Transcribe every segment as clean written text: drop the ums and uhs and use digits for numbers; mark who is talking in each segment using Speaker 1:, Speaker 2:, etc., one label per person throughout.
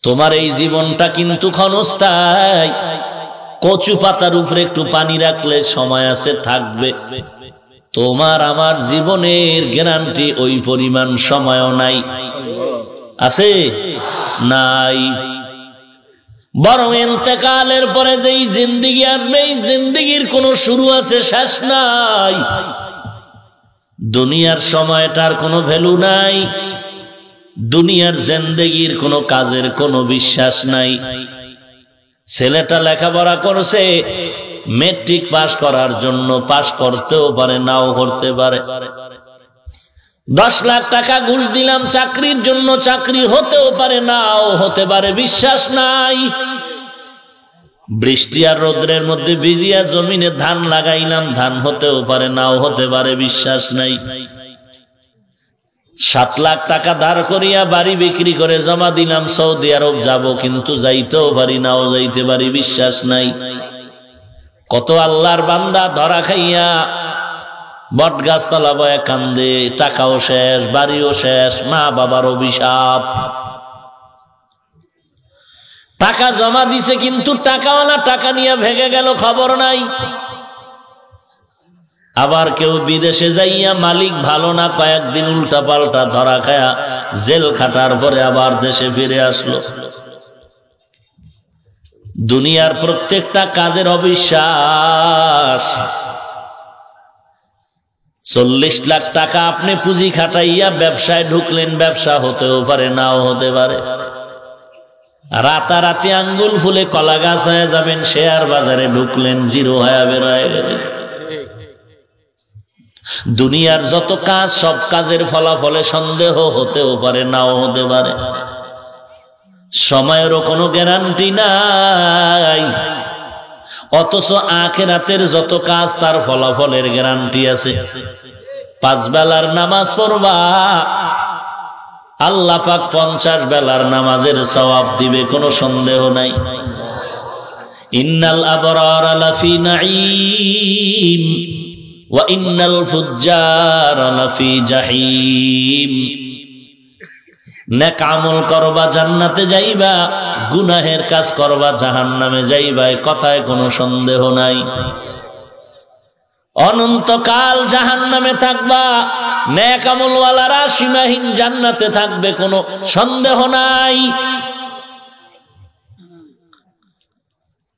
Speaker 1: তোমার এই জীবনটা কিন্তু ক্ষণস্থায়ী। কচু পাতার উপরে একটু পানি রাখলে সময় আছে, থাকবে। তোমার আমার জীবনের গ্যারান্টি ওই পরিমাণ সময়ও নাই। আছে? নাই। বরং ইন্তেকালের পরে যেই জিন্দেগি আসবে, এই জিন্দেগির কোনো শুরু আছে, শেষ নাই। দুনিয়ার সময়টার কোনো ভ্যালু নাই, দুনিয়ার জিন্দেগির কোনো কাজের কোনো বিশ্বাস নাই। ছেলেটা লেখাপড়া করছে মেট্রিক পাস করার জন্য, পাস করতেও পারে, নাও করতে পারে। 10 লাখ টাকা ঘুষ দিলাম চাকরির জন্য, চাকরি হতেও পারে, নাও হতে পারে, বিশ্বাস নাই। বৃষ্টি আর রোদ্রের মধ্যে ভিজিয়া জমিনে ধান লাগাইলাম, ধান হতেও পারে, নাও হতে পারে, বিশ্বাস নাই। 7 লাখ টাকা ধার করিয়া বাড়ি বিক্রি করে জমা দিলাম, সৌদি আরব যাব, কিন্তু যাইতেও পারি, নাও যাইতে পারি, বিশ্বাস নাই। কত আল্লাহর বান্দা ধরা খাইয়া বট গাছতলা বয়ে কান্দে, টাকাও শেষ, বাড়িও শেষ, মা বাবার অভিশাপ। টাকা জমা দিছে কিন্তু টাকাওয়ালা টাকা নিয়ে ভেগে গেল, খবর নাই। আবার কেউ বিদেশে যাইয়া মালিক ভালো না, কয়েকদিন উল্টা পাল্টা ধরা খায়া জেল খাটার পরে আবার দেশে ফিরে আসলো। দুনিয়ার প্রত্যেকটা কাজের অবিশ্বাস। 40 লাখ টাকা আপনি পুঁজি খাটাইয়া ব্যবসায় ঢুকলেন, ব্যবসা হতেও পারে, নাও হতে পারে। রাতারাতি আঙ্গুল ফুলে কলা গাছ হয়ে যাবেন, শেয়ার বাজারে ঢুকলেন, জিরো হয়ে বের হয়ে গেলেন। দুনিয়ার যত কাজ, সব কাজের ফলাফলে সন্দেহ হতেও পারে, নাও হতে পারে। সময়েরও কোনো গ্যারান্টি নাই। অথচ আখিরাতের যত কাজ, তার ফলাফলের গ্যারান্টি আছে। 5 বেলার নামাজ পড়বা, আল্লাহ পাক 50 বেলার নামাজের সওয়াব দিবে, কোনো সন্দেহ নাই। ইন্নাল আবরার লাফি নাঈম ওয়া ইন্নাল ফুজ্জার লাফি জাহিম। নেক আমল করবা, জান্নাতে যাইবা, গুনাহের কাজ করবা, জাহান্নামে যাইবা, কথায় কোনো সন্দেহ নাই। অনন্তকাল জাহান্নামে থাকবা, নেক আমলওয়ালারা সীমাহীন জান্নাতে থাকবে, কোনো সন্দেহ নাই।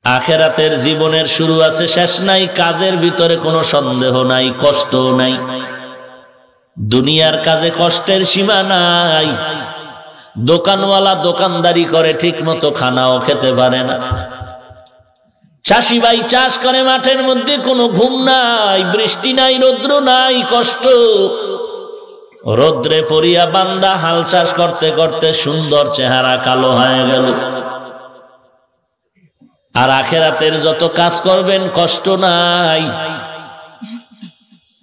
Speaker 1: আখিরাতের জীবনের শুরু আছে, শেষ নাই, কাজের ভিতরে কোনো সন্দেহ নাই, কষ্টও নাই। দুনিয়ার কাজে কষ্টের সীমা নাই। দোকানওয়ালা দোকানদারি করে, ঠিক মতো খানাও খেতে পারে না। চাষি ভাই চাষ করে মাঠের মধ্যে, কোনো ঘুম নাই, বৃষ্টি নাই, রৌদ্র নাই, কষ্ট। রৌদ্রে পড়িয়া বান্দা হাল চাষ করতে করতে সুন্দর চেহারা কালো হয়ে গেল। আর আখিরাতের যত কাজ করবেন, কষ্ট নাই।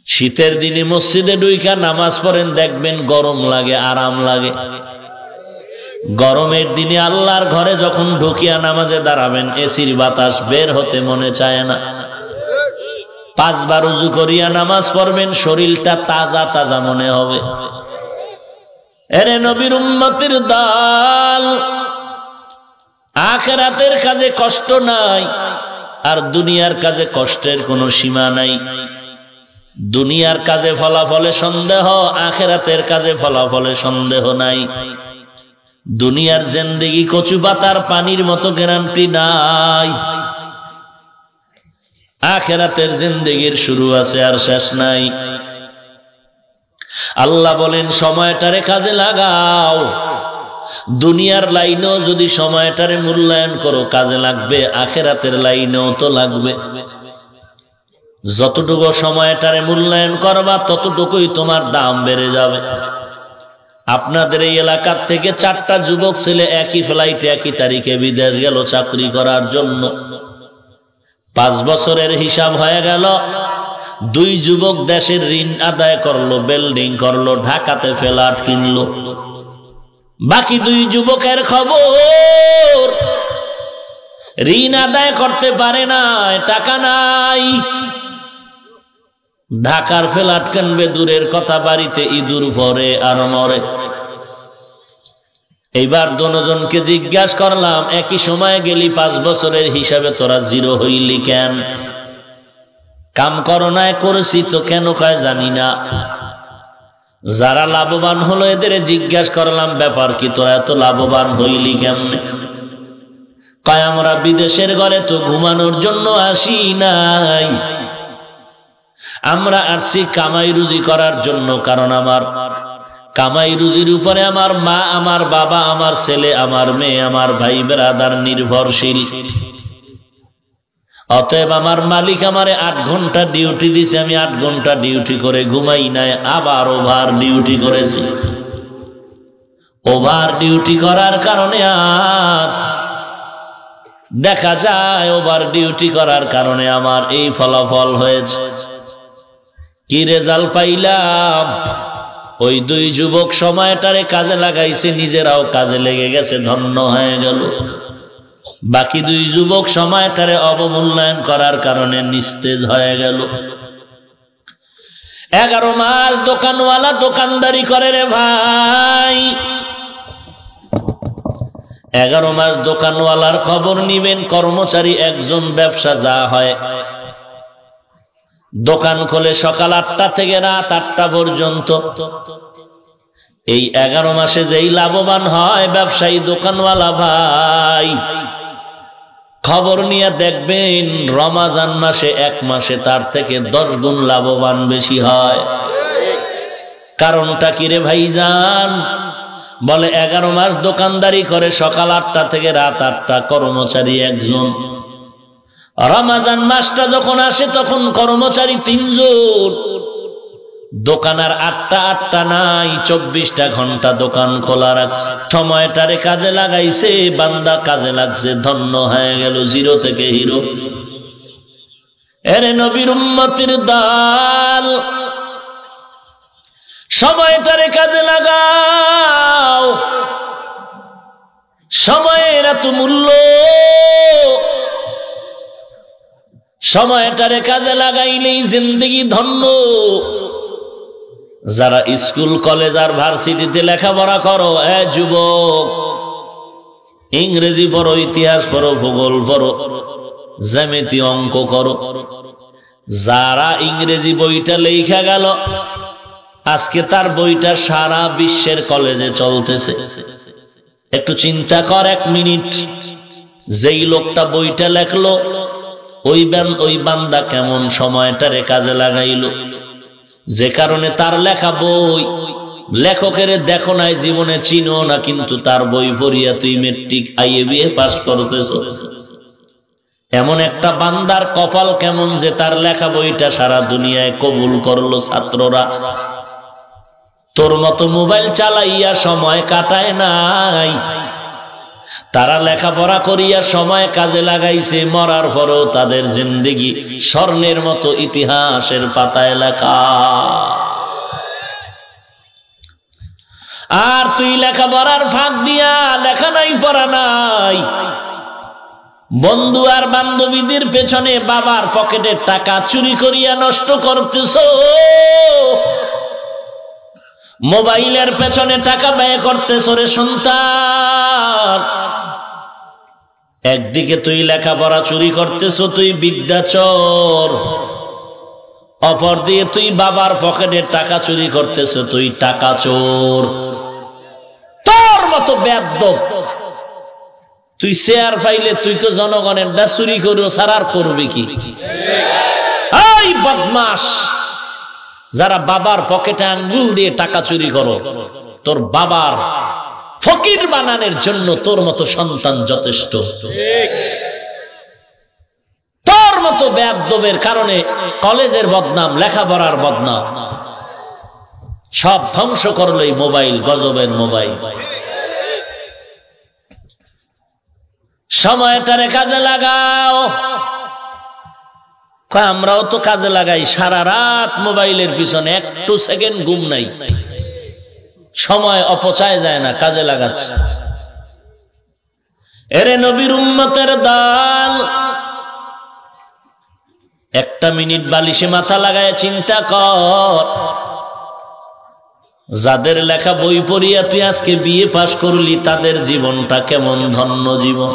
Speaker 1: শীতের দিনে মসজিদে ঢুইকা নামাজ পড়েন, দেখবেন গরম লাগে, আরাম লাগে। গরমের দিনে আল্লাহর ঘরে যখন ঢুকিয়া নামাজে দাঁড়াবেন, এসির বাতাস বের হতে মনে চায় না। 5 বার উযু করিয়া নামাজ পড়বেন, শরীরটা তাজা তাজা মনে হবে। এরে নবীর উম্মতের দল, আখিরাতের কাজে কষ্ট নাই, আর দুনিয়ার কাজে কষ্টের কোনো সীমা নাই। দুনিয়ার কাজে ফলাফলে সন্দেহ, আখিরাতের কাজে ফলাফলে সন্দেহ নাই। দুনিয়ার জিন্দেগি কচু পাতার পানির মতো গ্যারান্টি নাই। আখিরাতের জিন্দেগির শুরু আছে, আর শেষ নাই। আল্লাহ বলেন, সময়টারে কাজে লাগাও। দুনিয়ার লাইনেও যদি সময়টারে মূল্যায়ন করো, কাজে লাগবে, আখিরাতের লাইনেও তো লাগবে। যতটুকু সময়টারে মূল্যায়ন করবা, ততটুকুই তোমার দাম বেড়ে যাবে। আপনাদের এই এলাকার থেকে 4টা যুবক ছেলে একই ফ্লাইটে একই তারিখে বিদেশ গেল চাকরি করার জন্য। 5 বছরের হিসাব হয়ে গেল। 2 যুবক দেশের ঋণ আদায় করলো, বিল্ডিং করলো, ঢাকাতে ফ্ল্যাট কিনলো। বাকি 2 যুবকের খবর, ঋণ আদায় করতে পারে না, টাকা নাই। ঢাকার ফ্ল্যাট কিনবে দূরের কথা, বাড়িতে ইঁদুর ভরে আর মরে। এইবার দুজনকে জিজ্ঞাসা করলাম, একই সময়ে গেলি 5 বছরের হিসাবে তোরা জিরো হইলি কেন? কাম করোনায় করেছি তো, কেন কয় জানি না। যারা লাভবান হলো এদের জিজ্ঞাসা করলাম, ব্যাপার কি, তোরা এত লাভবান হইলি কেমনে? কয় আমরা বিদেশের ঘরে তো ঘুমানোর জন্য আসি নাই, আমরা আসছি কামাই রুজি করার জন্য। কারণ আমার কামাই রুজির উপরে আমার মা, আমার বাবা, আমার ছেলে, আমার মেয়ে, আমার ভাই ব্রাদার নির্ভরশীল। অতএব আমার মালিক আমারে 8 ঘন্টা ডিউটি দিছে, আমি 8 ঘন্টা ডিউটি করে ঘুমাই নাই, আবার ওভার ডিউটি করেছি। ওভার ডিউটি করার কারণে আজ দেখা যায় ওভার ডিউটি করার কারণে আমার এই ফলাফল হয়েছে। কি রেজাল্ট পাইলাম? ওই 2 যুবক সময়টারে কাজে লাগাইছে, নিজেরাও কাজে লেগে গেছে, ধন্য হয়ে গেল। বাকি 2 যুবক সময়টারে অবমূল্যায়ন করার কারণে নিস্তেজ হয়ে গেল। 11 মাস দোকানওয়ালা দোকানদারি করে রে ভাই। 11 মাস দোকানওয়ালার খবর নিবেন, কর্মচারী একজন, ব্যবসা যা হয়। দোকান খোলে সকাল 8টা থেকে রাত 8টা পর্যন্ত। এই 11 মাসে যেই লাভবান হয় ব্যবসায়ী দোকানওয়ালা ভাই, খবর নিয়ে দেখবেন রমাজান মাসে 1 মাসে তার থেকে 10 গুণ লাভবান বেশি হয়। কারণটা কি রে ভাইজান? বলে 11 মাস দোকানদারি করে, সকাল 8টা থেকে রাত 8টা, কর্মচারী একজন। রমাজান মাসটা যখন আসে তখন কর্মচারী 3 জন। দোকান আর 8টা নাই, 24টা ঘন্টা দোকান খোলা রাখছে। সময়টারে কাজে লাগাইছে, বান্দা কাজে লাগছে, ধন্য হয়ে গেল, জিরো থেকে হিরো। এরে নবীর উম্মতের দল, সময়টারে কাজে লাগাও। সময়ের এত মূল্য, সময়টারে কাজে লাগাইলেই জিন্দেগি ধন্য। যারা স্কুল কলেজ আর ভার্সিটিতে লেখাপড়া করো, যুবক, ইংরেজি পড়ো, ইতিহাস পড়ো, ভূগোল পড়ো, জ্যামিতি, অঙ্ক করো। যারা ইংরেজি বইটা লেখা গেল, আজকে তার বইটা সারা বিশ্বের কলেজে চলতেছে। একটু চিন্তা কর 1 মিনিট, যেই লোকটা বইটা লেখলো ওই বান্দা কেমন সময়টারে কাজে লাগাইলো, যে কারণে তার লেখা বই লেখকের দেখো নাই, জীবনে চিনো না, কিন্তু তার বই পড়িয়া তুই মেট্রিক IABA পাস করতেছ। এমন একটা বান্দার কপাল কেমন যে তার লেখা বইটা সারা দুনিয়ায় কবুল করলো ছাত্ররা। তোর মতো মোবাইল চালাইয়া সময় কাটায় নাই, তারা লেখাপড়া করিয়া সময় কাজে লাগাইছে। মরার পরেও তাদের জিন্দেগি স্বর্ণের মতো ইতিহাসের পাতায় লেখা। আর তুই লেখাপড়ার ফাঁক দিয়া লেখা নাই, পড়া নাই, বন্ধু আর বান্ধবীদের পেছনে বাবার পকেটের টাকা চুরি করিয়া নষ্ট করতেছ, মোবাইলের পেছনে টাকা ব্যয় করতেছ রে সন্তান। একদিকে তুই লেখাপড়া চুরি করতেছ, তুই বিদ্যাচর, অপর দিয়ে তুই বাবার পকেটের টাকা চুরি করতেছ, তুই টাকা চোর। তোর মতো বেয়াদব, তুই শেয়ার পাইলে তুই তো জনগণের দা চুরি করো, সারার করবে কি? এই বদমাস, যারা বাবার পকেটে আঙ্গুল দিয়ে টাকা চুরি করো, তোর বাবার ফকির বানানোর জন্য তোর মতো সন্তান যথেষ্ট। তোর মতো বেয়াদবের কারণে কলেজের বদনাম, লেখাপড়ার বদনাম, সব ধ্বংস করলো এই মোবাইল, গজবের মোবাইল। সময়টারে কাজে লাগাও। আমরাও তো কাজে লাগাই, সারা রাত মোবাইলের পিছনে, একটু সেকেন্ড ঘুম নাই, সময় অপচয় যায় না, কাজে লাগাচ্ছে। এরে নবীর উম্মতের দল, 1 মিনিট বালিশে মাথা লাগায় চিন্তা কর, যাদের লেখা বই পড়িয়া তুই আজকে বিএ পাশ করলি, তাদের জীবনটা কেমন ধন্য জীবন।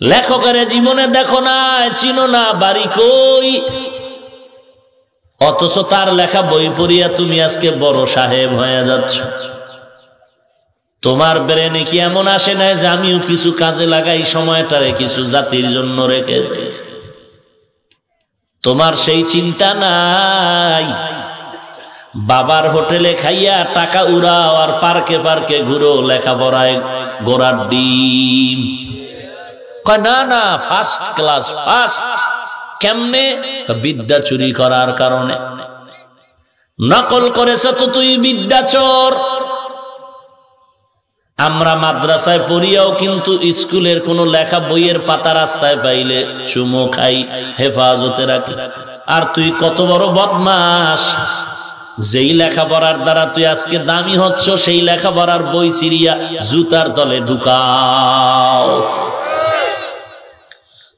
Speaker 1: লেখকের জীবনে দেখো না, চিনো না, বাড়ি কই, অথচ তার লেখা বই পড়িয়া তুমি আজকে বড় সাহেব হয়ে যাচ্ছ। তোমার ব্রেনে কি এমন আসে না যে আমিও কিছু কাজে লাগাই, সময়টারে কিছু জাতির জন্য রেখে? তোমার সেই চিন্তা নাই। বাবার হোটেলে খাইয়া টাকা উড়াও আর পার্কে পার্কে ঘুরো, লেখাপড়ায় গোড়ার ডিম। কয় না না, ফার্স্ট ক্লাস ফার্স্ট। কেমনে? বিদ্যা চুরি করার কারণে। নকল করেছ তো তুই বিদ্যাচোর। আমরা মাদ্রাসায় পড়িয়াও কিন্তু স্কুলের কোন লেখা বইয়ের পাতা রাস্তায় পাইলে চুমো খাই, হেফাজতে রাখি। আর তুই কত বড় বদমাস, যেই লেখাপড়ার দ্বারা তুই আজকে দামি হচ্ছ, সেই লেখাপড়ার বই সিরিয়া জুতার তলে ঢুকাও।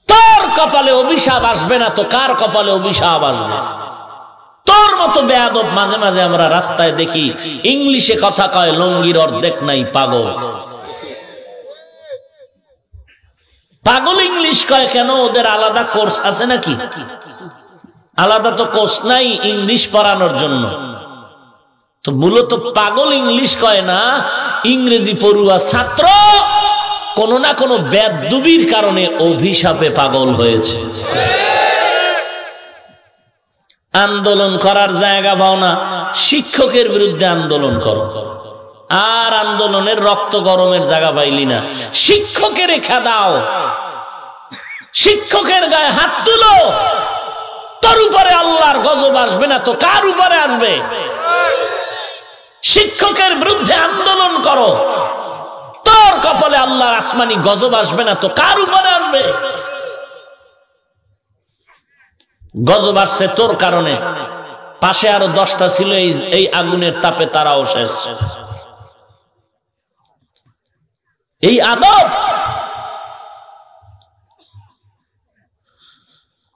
Speaker 1: তোর কপালে অভিশাপ আসবে না তো কার কপালে অভিশাপ আসবে? তোর মতো বেয়াদব মাঝে মাঝে আমরা রাস্তায় দেখি, ইংলিশে কথা কয়, লঙ্গির অর্ধেক নাই, পাগল। পাগল ইংলিশ কয় কেন? ওদের আলাদা কোর্স আছে নাকি? আলাদা তো কোর্স নাই ইংলিশ পড়ানোর জন্য। তো মূলত পাগল ইংলিশ কয় না, ইংরেজি পড়ুয়া ছাত্র কোন না কোন বেদবির কারণে অভিশাপে পাগল হয়েছে। আন্দোলন করার জায়গা পাও না, শিক্ষকের বিরুদ্ধে আন্দোলন করো। আর আন্দোলনের রক্ত গরমের জায়গা পাইলি না, শিক্ষকের রেখা দাও, শিক্ষকের গায়ে হাত তুলো। তোর উপরে আল্লাহর গজব আসবে না তো কার উপরে আসবে? শিক্ষকের বিরুদ্ধে আন্দোলন করো, তোর কপালে আল্লাহর আসমানি গজব আসবে না তো কার উপরে আসবে? গজব আসছে তোর কারণে, পাশে আরো 10টা ছিল এই আগুনের তাপে তারাও শেষ। এই আদব।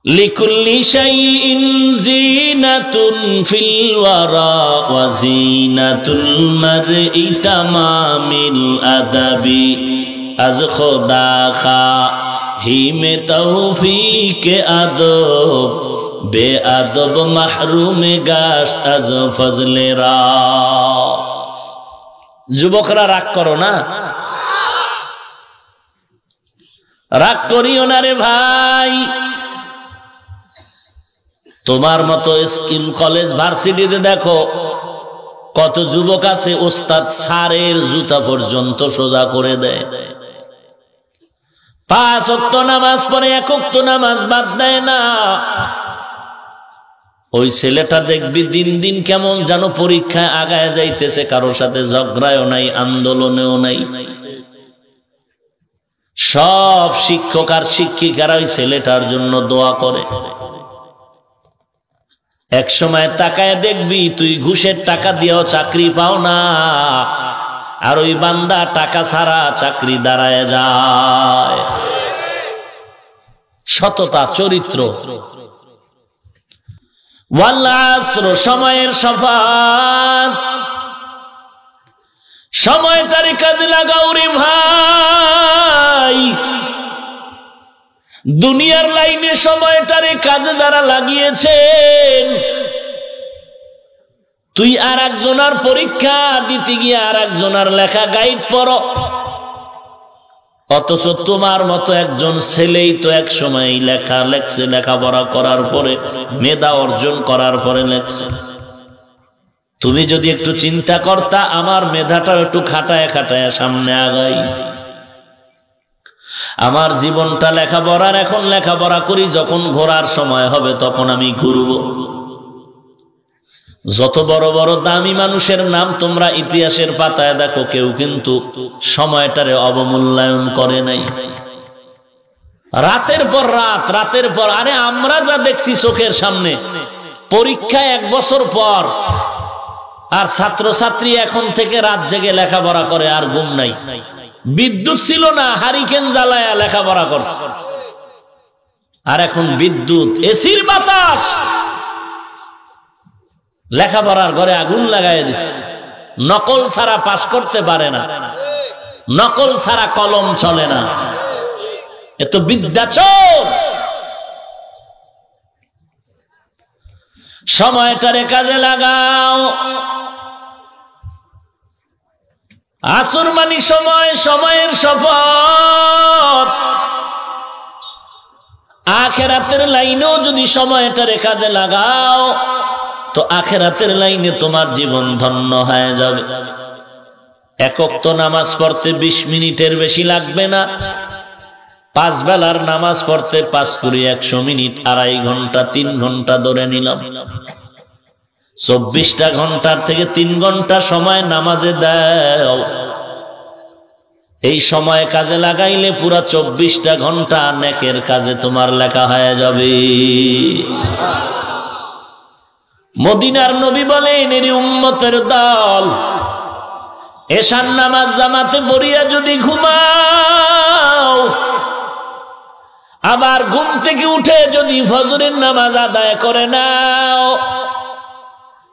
Speaker 1: লিকুল্লি শাইইন জিনাতুন ফিল ওয়ারা ওয়া জিনাতুল মারই তামামিল আদাবি আজ খোদা খা হিমে তৌফিকে আদব বে আদব মাহরুমে গাশত আজ ফজলেরা। যুবকরা রাগ করো না, রাগ করিও না রে ভাই। তোমার মতো স্কুল কলেজ ভার্সিটিতে দেখো কত যুবক আছে, ওস্তাদ স্যারের জুতা পর্যন্ত সোজা করে দেয়। 5 ওয়াক্ত নামাজ পড়ে 1 ওয়াক্ত নামাজ বাদ দেয় না। ওই ছেলেটা দেখবি দিন দিন কেমন যেন পরীক্ষায় আগায় যাইতেছে, কারোর সাথে ঝগড়ায়ও নাই, আন্দোলনেও নাই। সব শিক্ষক আর শিক্ষিকারা ওই ছেলেটার জন্য দোয়া করে। এক সময় তাকায় দেখবি তুই ঘুষের টাকা দিয়েও চাকরি পাও না, আর ওই বান্দা টাকা ছাড়া চাকরি দাঁড়ায় যায়। সততা, চরিত্র। ওয়াল আসর, সময়ের শফাত। সময়টারে কাজে লাগাও রে ভাই। দুনিয়ার লাইনে সময়টারে কাজে যারা লাগিয়েছেন, তুই আর একজনের পরীক্ষা দিতে গিয়ে আর একজনের লেখা গাইড পড়ো, অথচ তোমার মতো একজন ছেলেই তো এক সময় লেখা লেখছে, লেখাপড়া করার পরে, মেধা অর্জন করার পরে লেখছে। তুমি যদি একটু চিন্তা করতা, আমার মেধাটাও একটু খাটায় খাটায় সামনে আগাই, আমার জীবনটা লেখাপড়ার, এখন লেখাপড়া করি, যখন ঘোরার সময় হবে তখন আমি ঘুরব। যত বড় বড় দামি মানুষের নাম তোমরা ইতিহাসের পাতায় দেখো, কেউ কিন্তু সময়টারে অবমূল্যায়ন করে নাই। রাতের পর রাত, রাতের পর, আরে আমরা যা দেখছি চোখের সামনে, পরীক্ষায় 1 বছর পর, আর ছাত্রছাত্রী এখন থেকে রাত জেগে লেখাপড়া করে, আর ঘুম নাই। বিদ্যুৎ ছিল না, হারিকেন জ্বালায়া লেখাপড়া করছে, আর এখন বিদ্যুৎ, এসির বাতাস। লেখাপড়ার ঘরে আগুন লাগাই দিছে, নকল ছাড়া পাস করতে পারে না, নকল ছাড়া কলম চলে না, এত বিদ্যাচোর। সময়টারে কাজে লাগাও। আসর মানি সময়, সময়ের শপথ। আখিরাতের লাইনেও যদি সময়টারে কাজে লাগাও তো আখিরাতের লাইনে তোমার জীবন ধন্য হয়ে যাবে। এক ওয়াক্ত নামাজ পড়তে 20 মিনিটের বেশি লাগবে না। 5 বেলার নামাজ পড়তে 5 করে 100 মিনিট, 2.5 ঘন্টা, 3 ঘন্টা ধরে নিলাম। 24টা ঘন্টার থেকে 3 ঘন্টা সময় নামাজে দাও। এই সময় কাজে লাগাইলে পুরা 24টা ঘন্টা নেকের কাজে তোমার লেখা হয়ে যাবে। মদিনার নবী বলেন, এর উম্মতের দল, এশার নামাজ জামাতে পড়িয়া যদি ঘুমাও, আবার ঘুম থেকে উঠে যদি ফজরের নামাজ আদায় করে নাও,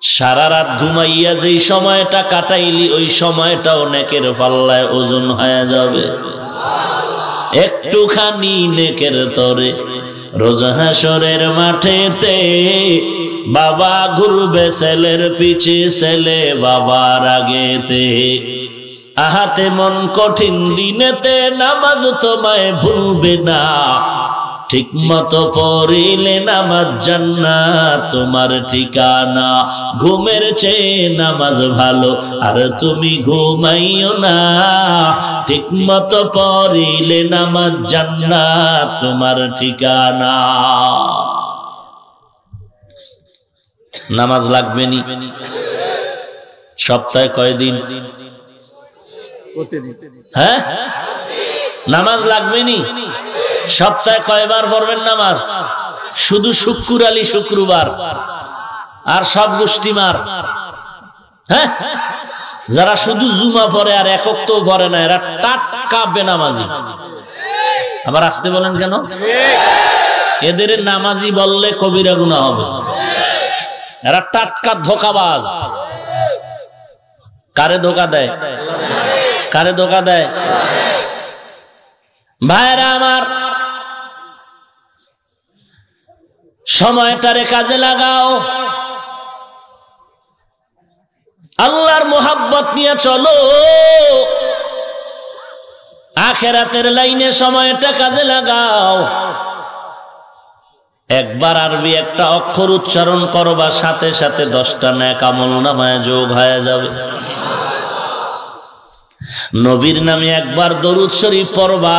Speaker 1: সারা রাত ঘুমাইয়া যেই সময়টা কাটাইলি ওই সময়টাও নেকের পাল্লায় ওজন হয়ে যাবে। একটুখানি নেকের তরে রোজ হাসরের মাঠেতে বাবা ঘুরবে ছেলের পিছে, ছেলে বাবার আগেতে। আহাতে মন কঠিন দিনেতে নামাজ তোমায় ভুলবে না, ঠিক মতো পড়িলে নামাজ জান্নাত তোমার ঠিকানা। ঘুমের চেয়ে নামাজ ভালো আর তুমি ঘুমাইও না, ঠিক মতো পড়িলে নামাজ জান্নাত তোমার ঠিকানা। নামাজ লাগবে নি? সপ্তাহে কয়দিন? হ্যাঁ, নামাজ লাগবে নি? সপ্তাহে কয়বার পড়বেন নামাজ? শুধু শুক্র আলী শুক্রবার আর সব গোষ্ঠীমার। হ্যাঁ, যারা শুধু জুমা পড়ে আর এক ওয়াক্তও পড়ে না, এরা টাটকা বেনামাজি। আবার আসতে বলেন কেন? এদের নামাজি বললে কবিরা গুনাহ হবে। এরা টাটকা ধোঁকাবাজ। কারে ধোঁকা দেয়? কারে ধোঁকা দেয়? ভাইরা আমার, সময়টারে কাজে লাগাও। আল্লাহর মোহাব্বত নিয়ে চলো। আখিরাতের লাইনে সময়টা কাজে লাগাও। একবার আরবি একটা অক্ষর উচ্চারণ করবা, সাথে সাথে 10টা নেক আমলনামায় যোগ হয়ে যাবে। নবীর নামে একবার দরুদ শরীফ পড়বা,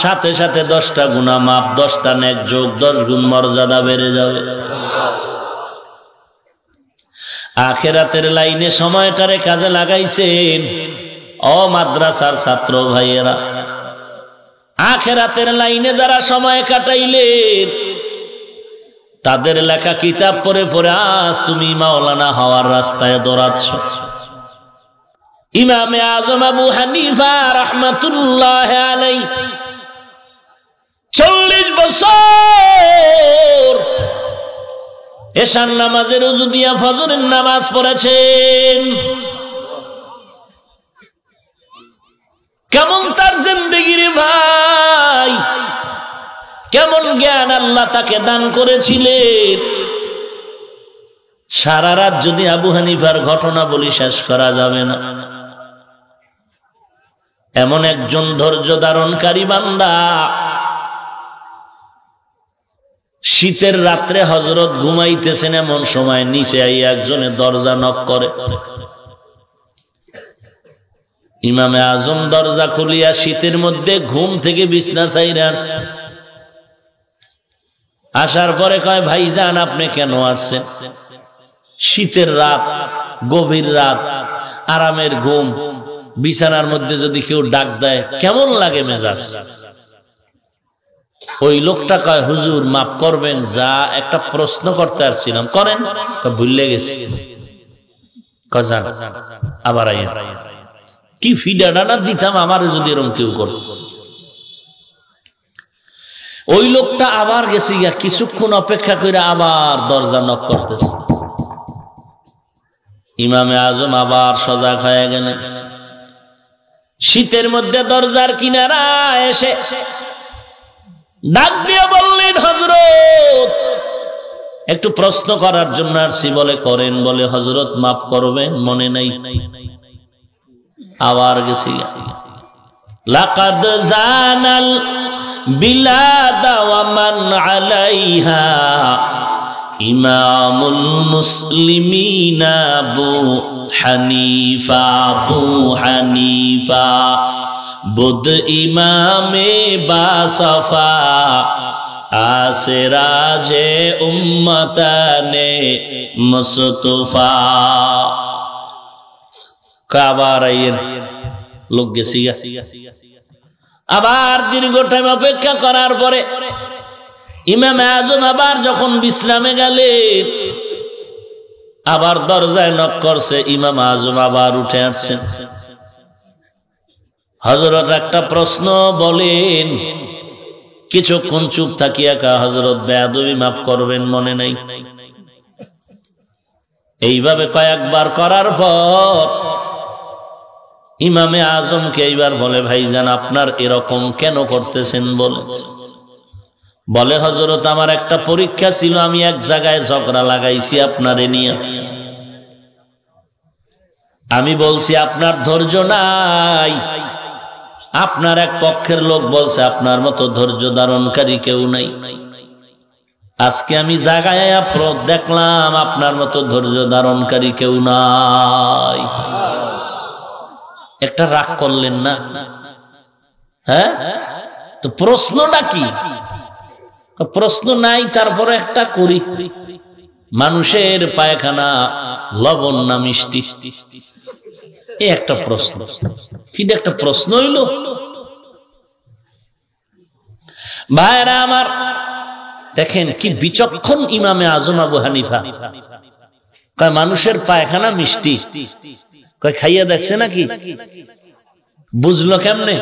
Speaker 1: সাথে সাথে 10টা গুনাহ মাফ, 10টা নেক যোগ, 10 গুণ মর্যাদা বেড়ে যাবে। আখিরাতের লাইনে সময়টারে কাজে লাগাইছেন ও মাদ্রাসার ছাত্র ভাইয়েরা। আখিরাতের লাইনে যারা সময় কাটাইলেন তাদের লেখা কিতাব পড়ে পড়ে আজ তুমি মাওলানা হওয়ার রাস্তায় দৌড়াচ্ছ। ইমামে আজম আবু হানিফা রাহমাতুল্লাহ আলাইহি 40 বছর এশার নামাজের ওযু দিয়া ফজরের নামাজ পড়েছেন। কেমন তার জিন্দেগি রে ভাই, কেমন জ্ঞান আল্লাহ তাকে দান করেছিলেন। সারা রাত যদি আবু হানিফার ঘটনা বলি শেষ করা যাবে না। এমন একজন ধৈর্য ধারণকারী বান্দা, শীতের রাত্রে হযরত ঘুমাইতেছেন, এমন সময় নিচে আইয়া একজনে দরজা নক করে। ইমামে আজম দরজা খুলিয়া শীতের মধ্যে ঘুম থেকে বিছনা ছাইরা আসছে। আসার পরে কয়, ভাইজান আপনি কেন আসছেন? শীতের রাত, গভীর রাত, আরামের ঘুম, বিছানার মধ্যে যদি কেউ ডাক দেয় কেমন লাগে মেজাজ? ওই লোকটা কয়, হুজুর মাফ করবেন, যা একটা প্রশ্ন করতে আসছিলাম করেন। ভুলে গেছি। কজান আবার আইয়া কি ফিডাটা না দিতাম আমার যদি এরকম কেউ করে। ওই লোকটা আবার গেছে গিয়া কিছুক্ষণ অপেক্ষা করে আবার দরজা নক করতেছে। ইমামে আজম আবার সজাগ হয়ে গেলেন। শীতের মধ্যে দরজার কিনারায় এসে ডাক দিয়ে বললেন, হযরত একটু প্রশ্ন করার জন্য আসছি। বলে করেন। বলে হযরত মাফ করবেন, মনে নাই। আবার গেছি। লাকাদ জানাল বিলাদা ওয়া মান আলাইহা ইমামুল মুসলিমিনা আবু হানিফা বুদ ইমামে বাসফা আসরাজে উম্মতানে মুস্তফা। কাবার আইয়ের লোক গেছি। আবার দীর্ঘ টাইম অপেক্ষা করার পরে ইমাম আজম আবার যখন বিশ্রামে গেলেন, আবার দরজায় নক করছে। ইমাম আজম আবার উঠে আসছেন। হযরত একটা প্রশ্ন বলেন। কিছুক্ষণ চুপ থাকিয়া কা, হযরত বেয়াদবি মাফ করবেন, মনে নাই। এইভাবে কয়েকবার করার পর ইমামে আজমকে এইবার বলে, ভাইজান আপনার এরকম কেন করতেছেন? বলে হযরত আমার একটা পরীক্ষা ছিল, আমি এক জায়গায় ঝগড়া লাগাইছি আপনারে নিয়ে। আমি বলছি আপনার ধৈর্য নাই, আপনার এক পক্ষের লোক বলছে আপনার মতো ধৈর্য ধারণকারী কেউ নাই। আজকে আমি জায়গায় দেখলাম আপনার মতো ধৈর্য ধারণকারী কেউ নাই। একটা রাগ করলেন না? হ্যাঁ, তো প্রশ্নটা কি? প্রশ্ন নাই, তারপরে একটা করি। মানুষের পায়খানা লবণ না মিষ্টি? এই একটা প্রশ্ন। কি একটা প্রশ্ন হইল? ভাইরা আমার, দেখেন কি বিচক্ষণ ইমামে আজম আবু হানিফা। কয় মানুষের পায়খানা মিষ্টি? কয় খাইয়া দেখছে নাকি? বুঝলো কেমনে?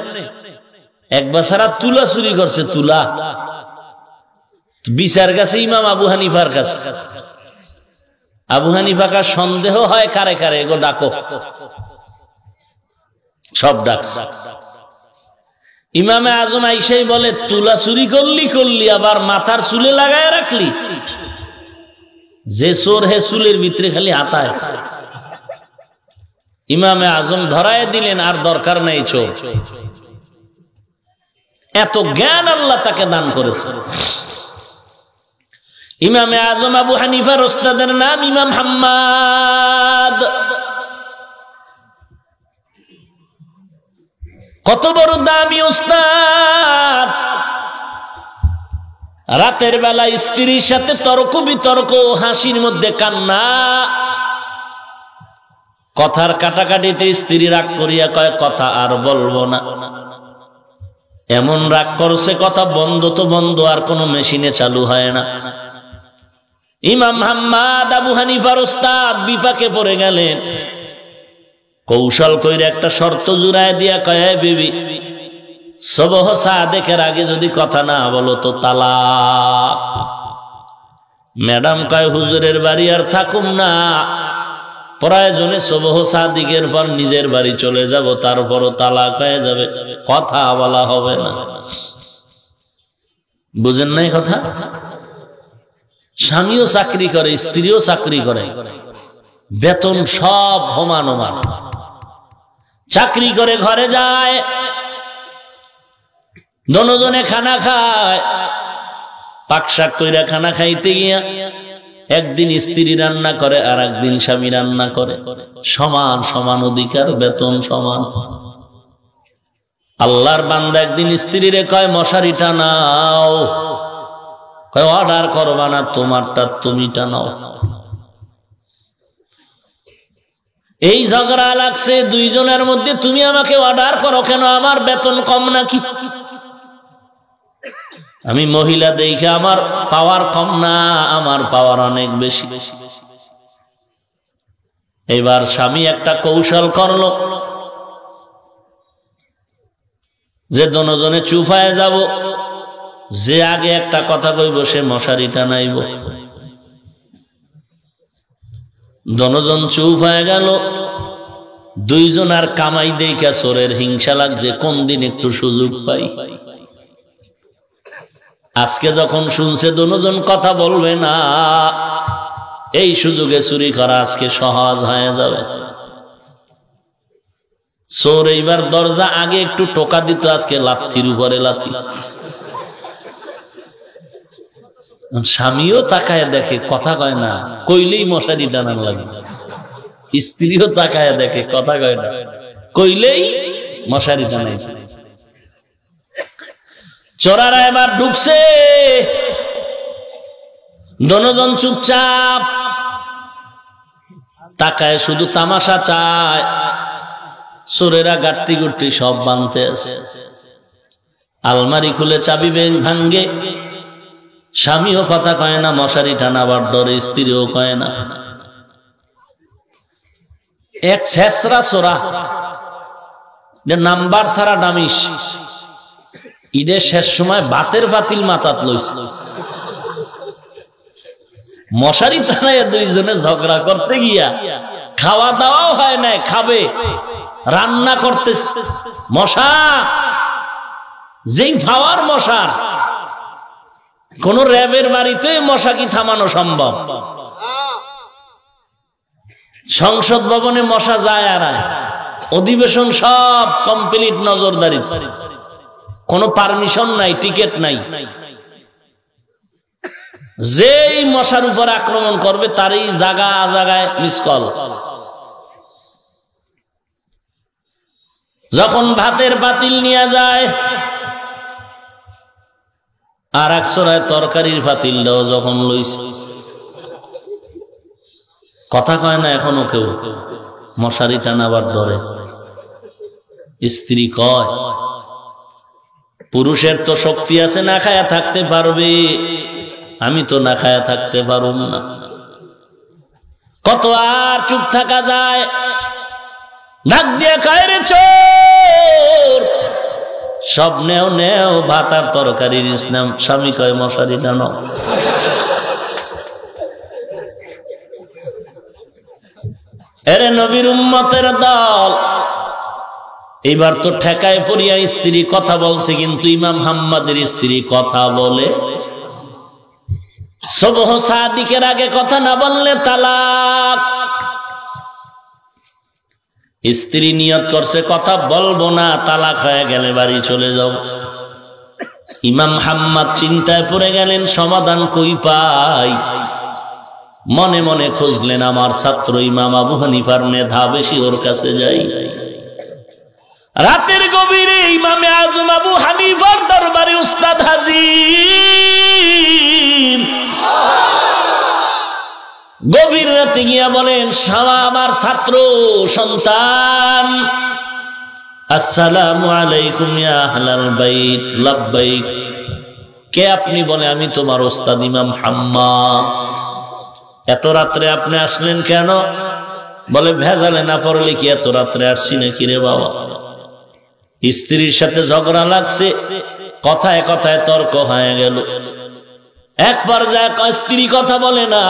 Speaker 1: এক বছর তুলা চুরি করছে, তুলা বিচার কাছে ইমাম আবু হানিফার কাছে। আবু হানিফা কার সন্দেহ হয় কারে কারে, এগো ডাকো। সব ডাকছে। ইমামে আজম আইসাই বলে, তুলা চুরি করলি আবার মাথার চুলে লাগায় রাখলি? যে চোর হে চুলের ভিতরে খালি হাতায়। ইমামে আজম ধরায় দিলেন, আর দরকার নেই চোর। এত জ্ঞান আল্লাহ তাকে দান করেছে। ইমামে আজম আবু হানিফার ওস্তাদের নাম ইমাম হাম্মাদ। কত বড় দামি ওস্তাদ! রাতের বেলা স্ত্রীর সাথে তর্ক বিতর্ক, হাসির মধ্যে কান্না। কথার কাটাকাটিতে স্ত্রী রাগ করিয়া কয়, কথা আর বলবো না। এমন রাগ করছে, কথা বন্ধ তো বন্ধ, আর কোনো মেশিনে চালু হয় না। ইমাম হাম্মাদ আবু হানিফার ওস্তাদ বিপাকে পড়ে গেলেন। কৌশল কইরে একটা শর্ত জুড়ায় দিয়া কয়, বিবি সবহ সাদেকের আগে যদি কথা না বলো তো তালাক। ম্যাডাম কয়, হুজুরের বাড়ি আর থাকুম না, প্রয়োজনে সবহ সাদিকের পর নিজের বাড়ি চলে যাব, তারপরও তালাক হয়ে যাবে, কথা বলা হবে না। বুঝেন নাই কথা? স্বামীও চাকরি করে, স্ত্রীও চাকরি করে, বেতন সব সমান সমান। চাকরি করে ঘরে যায়, দনজনে খানা খায়। পাকশাক কইরা খানা খাইতে গিয়া একদিন স্ত্রী রান্না করে, আর একদিন স্বামী রান্না করে। সমান সমান অধিকার, বেতন সমান। আল্লাহর বান্দা একদিন স্ত্রীরে কয়, মশারি টানাও। কয়, অর্ডার করবা না, তোমারটা তুমি টানাও। এই ঝগড়া লাগছে দুইজনের মধ্যে, তুমি আমাকে অর্ডার করো কেন? আমার বেতন কম নাকি? আমি মহিলা দেখে আমার পাওয়ার কম না, আমার পাওয়ার অনেক বেশি। এবার স্বামী একটা কৌশল করলো যে দনজনে চুপ হয়ে যাব, যে আগে একটা কথা কইব সে মশারি টানাইব। দনজন চুপ হয়ে গেল। দুইজন আর কামাই দেখা চোরের হিংসা লাগছে, কোন দিন একটু সুযোগ পাই। আজকে যখন শুনছে দনজন কথা বলবে না, এই সুযোগে চুরি করা আজকে সহজ হয়ে যাবে। চোর এইবার দরজা আগে একটু টোকা দিত, আজকে লাথির উপরে লাথি। স্বামীও তাকায় দেখে, কথা কয় না, কইলেই মশারি টানার লাগে। স্ত্রীও তাকায় দেখে, কথা কয় না, কইলেই মশারি টানাই। চোরারা এবার ঢুকছে, দনজন চুপচাপ তাকায়, শুধু তামাশা চায়। চোরেরা গাট্টি গুট্টি সব ভাঙতে আছে। আলমারি খুলে চাবি ভাঙ্গে। স্বামীও কথা কয় না, মশারি টানাবার ডরে স্ত্রীও কয় না। এক ছেসরা চোরা, নাম্বার ছাড়া ডামিস, ঈদের শেষ সময় বাতের বাতিল মাথাত লইছে। মশারি টানায় দুইজনে ঝগড়া করতে গিয়া খাওয়া দাওয়াও হয় নাই, খাবে রান্না করতে। মশা যেই ফাওয়ার মশার, কোন র্যাবের বাড়িতে মশা কি থামানো সম্ভব? সংসদ ভবনে মশা যায় আর অধিবেশন সব কমপ্লিট নজরদারি, কোনো পারমিশন নাই, টিকেট নাই। যেই মশার উপর আক্রমণ করবে তারই জায়গা জায়গায় মিস কল। যখন ভাতের পাতিল নিয়ে যায়, আর এক চোরায় তরকারির পাতিলটাও যখন লইছে, কথা কয় না এখনো কেউ, মশারি টানাবার ডরে। স্ত্রী কয়, পুরুষের তো শক্তি আছে, না খায়া থাকতে পারবে, আমি তো না খায়া থাকতে পারুম না। কত আর চুপ থাকা যায়? ডাক দিয়ে কয়, রে চোর, সব নেও নেও, ভাত আর তরকারির ইসলাম। স্বামী কয়, মশারি টানো। এরে নবীর উম্মতের দল, এইবার তো ঠেকায় পড়িয়া স্ত্রী কথা বলছে, কিন্তু ইমাম হাম্মাদের স্ত্রী কথা বলে। সুবহ সাদিকের আগে কথা না বললে তালাক। স্ত্রী নিয়ত করছে কথা বলবো না, তালাক হয়ে গেলে বাড়ি চলে যাও। ইমাম হাম্মাদ চিন্তায় পড়ে গেলেন, সমাধান কই পাই। মনে মনে খুঁজলেন, আমার ছাত্র ইমাম আবু হানিফার মেধা বেশি, ওর কাছে যাই। রাতের গভীরে ইমামে আজম আবু হানিফার দরবারে উস্তাদ হাজির। গভীর রাতে গিয়া বলেন, শালা আমার ছাত্র সন্তান, আসসালামু আলাইকুম ইয়া আহলাল বাইত, লাব্বাইক। কে আপনি? বলে, আমি তোমার উস্তাদ ইমাম হাম্মাদ। এত রাত্রে আপনি আসলেন কেন? বলে, ভেজালে না পড়লে কি এত রাত্রে আসছি নাকি রে বাবা? স্ত্রীর সাথে ঝগড়া লাগছে, কথায় কথায় তর্ক হয়ে গেল। এক পর্যায়ে স্ত্রী কথা বলে না,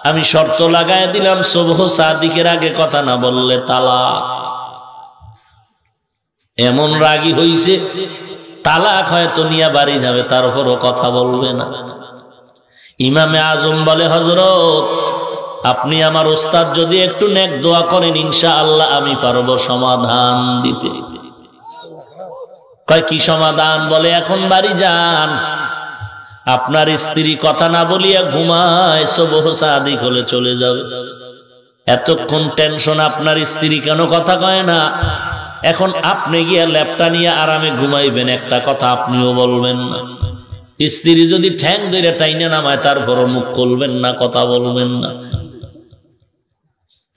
Speaker 1: আমি শর্ত লাগায় দিলাম, সুবহ সাদিকের আগে কথা না বললে তালাক। এমন রাগী হইছে, তালাক হয়তো নিয়ে বাড়ি যাবে, তারপরও কথা বলবে না। ইমামে আজম বলে, হযরত, আপনি আমার ওস্তাদ যদি একটু নেক দোয়া করেন, ইনশাআল্লাহ আমি পারবো সমাধান দিতে। কয়, কি সমাধান? বলে, এখন বাড়ি যান, আপনার স্ত্রী কথা না বলিয়া ঘুমায়, সুবহ সাদিক হলে চলে যাবে। এতক্ষণ টেনশন আপনার স্ত্রী কেন কথা কয় না, এখন আপনি গিয়া ল্যাপটা নিয়ে আরামে ঘুমাইবেন, একটা কথা আপনিও বলবেন না। স্ত্রী যদি ঠ্যাং ধরে টাইনে নামায়, তারপর মুখ খুলবেন না, কথা বলবেন না।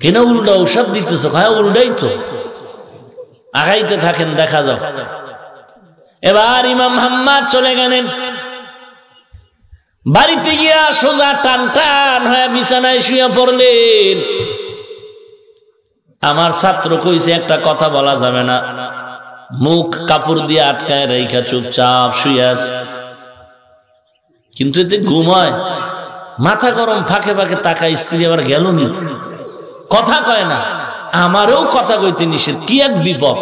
Speaker 1: কেন উল্টা ঔষধ দিতেছ? হ্যাঁ, উল্টাই তো, আগাইতে থাকেন, দেখা যাও। এবার ইমাম হাম্মাদ চলে গেলেন। বাড়িতে গিয়া সোজা টান টান হয়ে বিছানায় শুয়ে পড়লেন। আমার ছাত্র কইছে একটা কথা বলা যাবে না, মুখ কাপড় দিয়ে আটকায় রেখা চুপচাপ শুয়ে আছে, কিন্তু এতে ঘুম হয়? মাথা গরম, ফাঁকে ফাঁকে তাকা, স্ত্রী আবার গেল নি, কথা কয় না। আমারও কথা কইতে নিষেধ, কি এক বিপদ।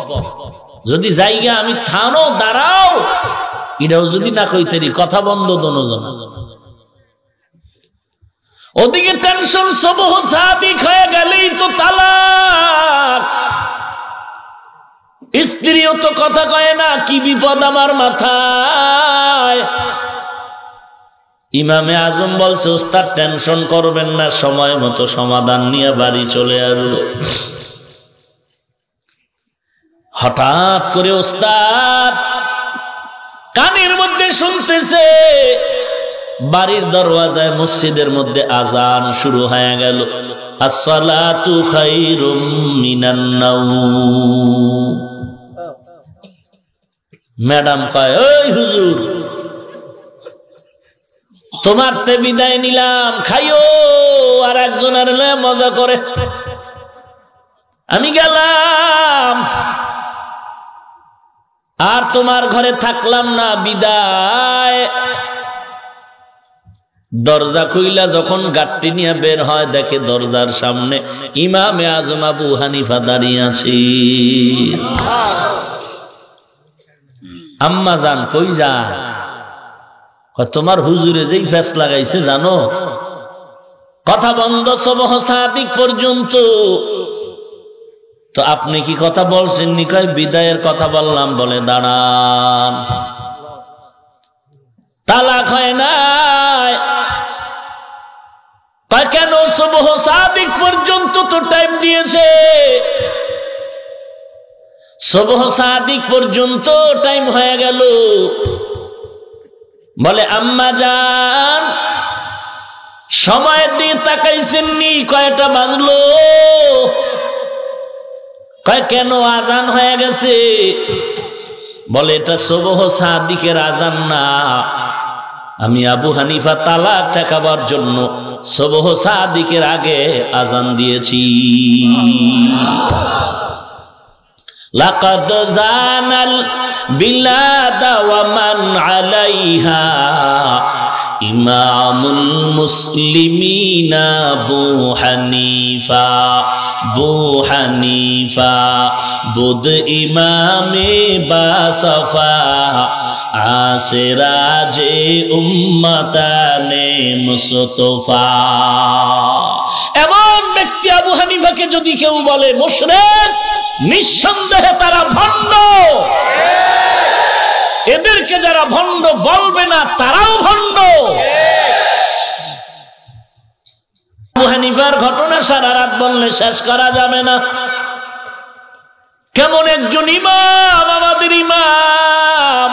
Speaker 1: যদি জায়গা আমি থানো দাঁড়াও, এটাও যদি না কইতেরি, কথা বন্ধ দোনোজন। ওদিকে টেনশন, সবহ সাদিক হয়ে গেলেই তো তালাক। স্ত্রীও তো কথা কয় না, কি বিপদ আমার মাথায়। ইমামে আজম বলছে, ওস্তাদ টেনশন করবেন না, সময় মতো সমাধান নিয়ে বাড়ি চলে আসবো। হঠাৎ করে ওস্তাদ কানের মধ্যে শুনতেছে বাড়ির দরওয়াজায় মসজিদের মধ্যে আজান শুরু হয়ে গেল, আসসালাতু খায়রুম মিনান নাওম। ম্যাডাম কয়, ওই হুজুর, তোমার তে বিদায় নিলাম, খাইও আর একজনের মজা করে। আমি গেলাম, আর তোমার ঘরে থাকলাম না, বিদায়। দরজা খুইলা যখন গাট্টি নিয়ে বের হয়, দেখে দরজার সামনে ইমামে আজম আবু হানিফা দাঁড়িয়ে আছে। আম্মা জান, কই যান? তোমার হুজুরে যেই ফ্যাস লাগাইছে জানো, কথা বন্ধ সবহ সাদিক পর্যন্ত। তো আপনি কি কথা বলছেন নি? কয় বিদায়ের কথা বললাম। বলে দাঁড়ান, তালাক হয় নাই। কয় কেন? সবহ সাদিক পর্যন্ত তো টাইম দিয়েছে, সবহ সাদিক পর্যন্ত টাইম হয়ে গেল। বলে আম্মা জান, সময়ের দিকে তাকাইছেন নি? কয়টা বাজলো? কয় কেন? আজান হয়ে গেছে। বলে এটা সবহ সাদিকের আজান না, আমি আবু হানিফা তালাক ঠেকাবার জন্য সবহ সাদিকের আগে আজান দিয়েছি। লাকাদ জানাল বিলাদা ওয়া মান আলাইহা ইমামুল মুসলিমিনা আবু হানিফা। আবু হানিফা বুদ ইমামে বাসফা, আসিরাজে উম্মতানে মুস্তফা। এমন ব্যক্তি আবু হানিফাকে যদি কেউ বলে মুশরিক, নিঃসন্দেহে তারা ভণ্ড। এদেরকে যারা ভণ্ড বলবে না, তারাও ভণ্ড। আবু হানিফার ঘটনা সারা রাত বললে শেষ করা যাবে না। কেমন একজন ইমাম, আমাদের ইমাম,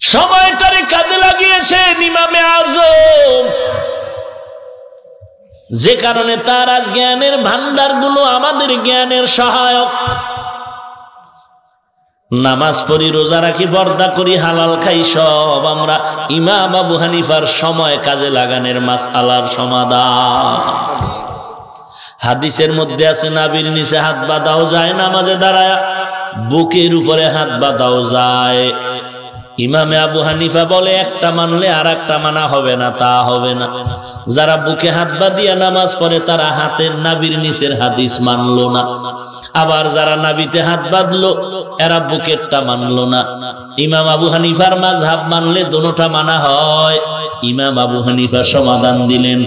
Speaker 1: সময়টারে কাজে লাগিয়েছেন ইমামে আজম, যে কারণে তার আজ জ্ঞানের ভান্ডার গুলো আমাদের জ্ঞানের সহায়ক। নামাজ পড়ি, রোজা রাখি, পর্দা করি, হালাল খাই, সব আমরা ইমাম আবু হানিফার সময় কাজে লাগানোর মাসআলার সমাধান। হাদিসের মধ্যে আছে, নাভির নিচে হাত বাঁধাও যায়, নামাজে দাঁড়ায় বুকের উপরে হাত বাঁধাও যায়। ইমামে আবু হানিফা বলে একটা মানলে আর একটা মানা হবে না, তা হবে না। যারা বুকে হাত বাঁধিয়া নামাজ পড়ে তারা হাতের নাভির নিচের হাদিস মানলো না, আবার যারা নাভিতে হাত বাঁধলো এরা বুকেরটা মানলো না। ইমাম আবু হানিফার মাযহাব মানলে দোনোটা মানা হয়। ইমাম আবু হানিফা সমাধান দিলেন,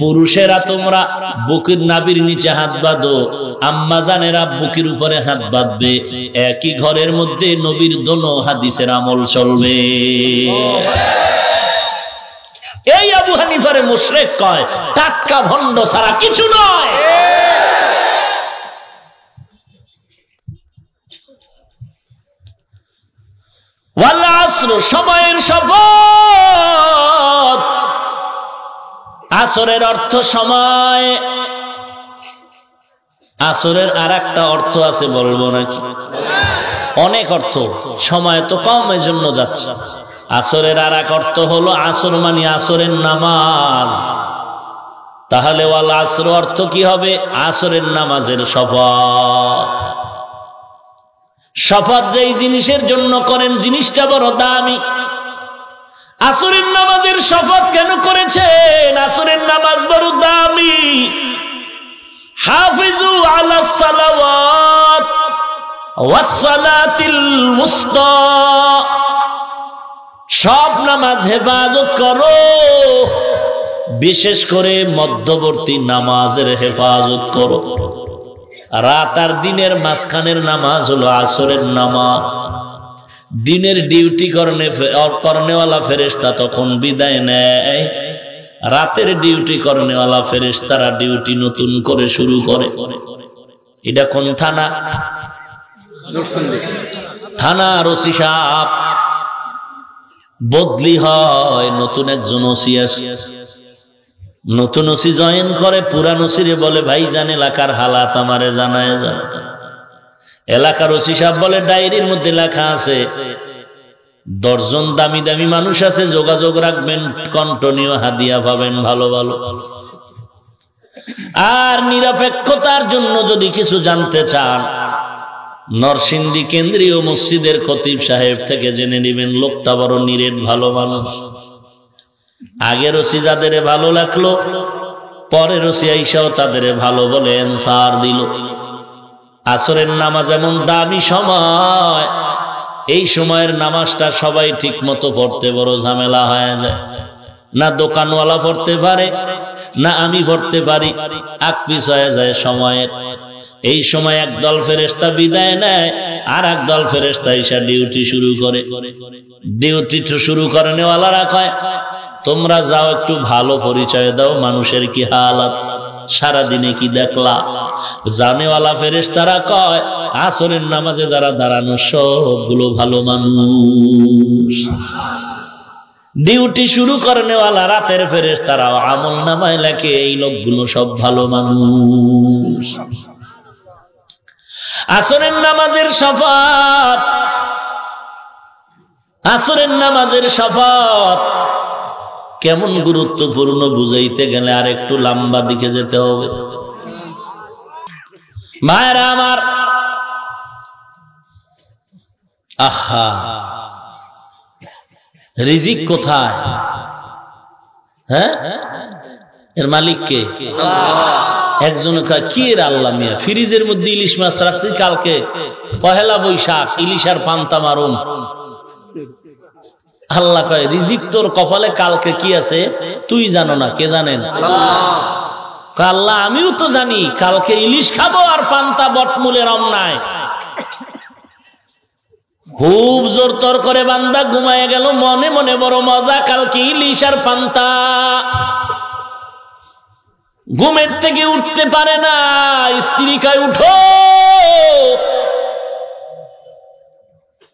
Speaker 1: পুরুষেরা তোমরা বুকের নাভির নিচে হাত বাঁধো, আম্মা জানেরা বুকের উপরে হাত বাঁধবে। একই ঘরের মধ্যে নবীর দোনো হাদিসের আমল চলবে। এই আবু হানিফারে মুশরিক কয়, টাটকা ভণ্ড ছাড়া কিছু নয়। ওয়াল আসর, সময়ের শপথ। আসরের অর্থ সময়। আসরের আর একটা অর্থ আছে, বলবো নাকি? অনেক অর্থ, সময় তো কম, এই জন্য যাচ্ছে। আসরের আর এক অর্থ হলো আসর মানে আসরের নামাজ। তাহলে ওয়াল আসর অর্থ কি হবে? আসরের নামাজের শপথ। শপথ যেই জিনিসের জন্য করেন জিনিসটা বড় দামি। আসরের নামাজের শপথ কেন করেছেন? আসরের নামাজ বড় দামি। হাফিজু আলাস সালাওয়াত ওয়াস সালাতিল উসতা, সব নামাজ হেফাজত করো, বিশেষ করে মধ্যবর্তী নামাজের হেফাজত করো। রাত আর দিনের মাঝখানের নামাজ হলো আসরের নামাজ। দিনের ডিউটি করনেওয়ালা ফেরেশতা তখন বিদায় নেয়, রাতের ডিউটি করনেওয়ালা ফেরেশতারা ডিউটি নতুন করে শুরু করে। এটা কোন থানা? থানার ওসি সাহেব বদলি হয়, নতুন একজন ওসি আসে। নতুন ওসি জয়েন করে, পুরান ওসিরে বলে ভাইজান এলাকার হালাত আমারে জানায় যান। এলাকার ওসি সাহেব বলে ডায়েরির মধ্যে লেখা আছে 10 জন দামি দামি মানুষ আছে, যোগাযোগ রাখবেন, কন্টিনিউ হাদিয়া পাবেন ভালো ভালো। আর নিরপেক্ষতার জন্য যদি কিছু জানতে চান, নরসিংদী কেন্দ্রীয় মসজিদের খতিব সাহেব থেকে জেনে নেবেন লোকটা বড় নিরেট ভালো মানুষ। আগের ওসি যাদের ভালো লাগলো, পরের ওসি আইসাও তাদের ভালো বলে এনসার দিল। আসরের নামাজ এমন দামি সময়, এই সময়ের নামাজটা সবাই ঠিক মতো পড়তে বড় ঝামেলা হয়ে যায়। না দোকানওয়ালা পড়তে পারে, না আমি পড়তে পারি, আকপিস হয়ে যায় সময়ের। এই সময় একদল ফেরেশতা বিদায় নেয়, আর একদল ফেরেশতা এসে ডিউটি শুরু করে। ডিউটি শুরু করে নেওয়ালারা কয় তোমরা যাও একটু ভালো পরিচয় দাও, মানুষের কি হালাত, সারাদিনে কি দেখলা। জানেওয়ালা ফেরেশতারা কয় আসরের নামাজে যারা দাঁড়ানো সবগুলো ভালো মানুষ। ডিউটি শুরু করে নেওয়ালা রাতের ফেরেশতারাও আমল নামায় লেখে এই লোকগুলো সব ভালো মানুষ। আসরের নামাজের শপথ, আসরের নামাজের শপথ কেমন গুরুত্বপূর্ণ বুঝাইতে গেলে আর একটু লম্বা দিকে যেতে হবে। ভাইরা আমার, আহা রিজিক কোথায়? হ্যাঁ, এর মালিক কে? একজন কি এর আল্লাহ মিয়া, ফ্রিজের মধ্যে ইলিশ মাছ রাখছি, কালকে পহেলা বৈশাখ ইলিশ আর পান্তা মারুম। আল্লাহ কয় রিজিক তোর কপালে কালকে কি আছে তুই জানো না, কে জানেন? আল্লাহ আমিও তো জানি, কালকে ইলিশ খাবো আর পান্তা বটমূলের অন্যায়। খুব জোর তর করে বান্দা ঘুমায় গেল, মনে মনে বড় মজা, কালকে ইলিশ আর পান্তা। ঘুমের থেকে উঠতে পারে না, স্ত্রী কয় উঠো,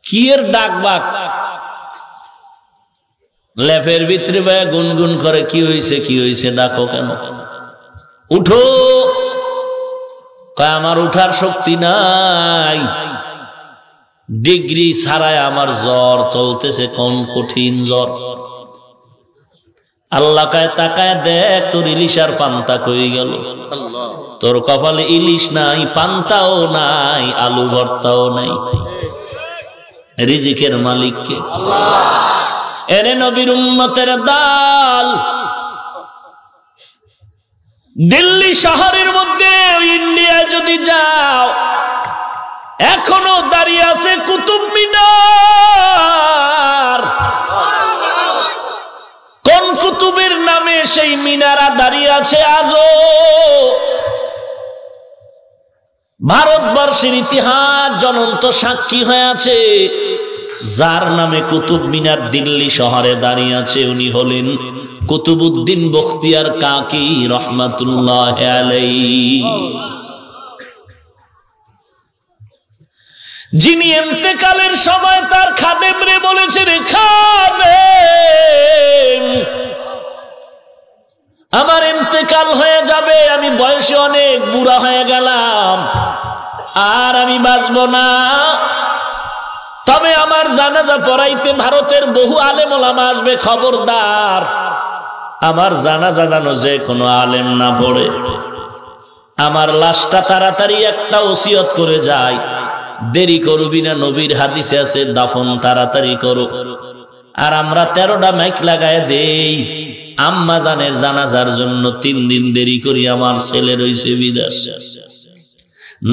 Speaker 1: কি এর ডাক বাক, লেপের ভিতরে ভাইয়া গুনগুন করে কি হয়েছে কি হয়েছে, ডাকো কেন, উঠো। কয় আমার উঠার শক্তি নাই, ডিগ্রি ছাড়ায় আমার জ্বর চলতেছে, কোন কঠিন জ্বর। আল্লাহ কয় তাকায় দেখ তোর ইলিশ আর পান্তা কই গেল। তোর কপালে ইলিশ নাই, পান্তাও নাই, আলু ভর্তাও নাই। রিজিকের মালিক কে? এরে নবীর উম্মতের দাল, দিল্লি শহরের মধ্যে ইন্ডিয়া যদি যাও, এখনো দাঁড়িয়ে আছে কুতুব মিনার। কোন কুতুবের নামে সেই মিনারা দাঁড়িয়ে আছে আজও? ভারতবর্ষের ইতিহাস জ্বলন্ত সাক্ষী হয়ে আছে, যার নামে কুতুব মিনার দিল্লি শহরে দাঁড়িয়ে আছে উনি হলেন কুতুবউদ্দিন বখতিয়ার কাকি রহমাতুল্লাহ আলাইহি, যিনি ইন্তেকালের সময় তার খাদেমরে বলেছেন খাদেম আমার ইন্তেকাল হয়ে যাবে, আমি বয়সে অনেক বুড়া হয়ে গেলাম, আর আমি বাঁচব না, তবে আমার জানাজা পড়াইতে ভারতের বহু আলেম ওলামা আসবে, খবরদার আমার জানাজা জানো যে কোনো আলেম না পড়ে, আমার লাশটা তাড়াতাড়ি একটা ওসিয়ত করে যায়, দেরি করবি না, নবীর হাদিসে আছে দাফন তাড়াতাড়ি করো। আর আমরা 13টা মাইক লাগায় দেই আম্মা জানের জানাজার জন্য 3 দিন দেরি করি, আমার ছেলে রইছে বিদেশ।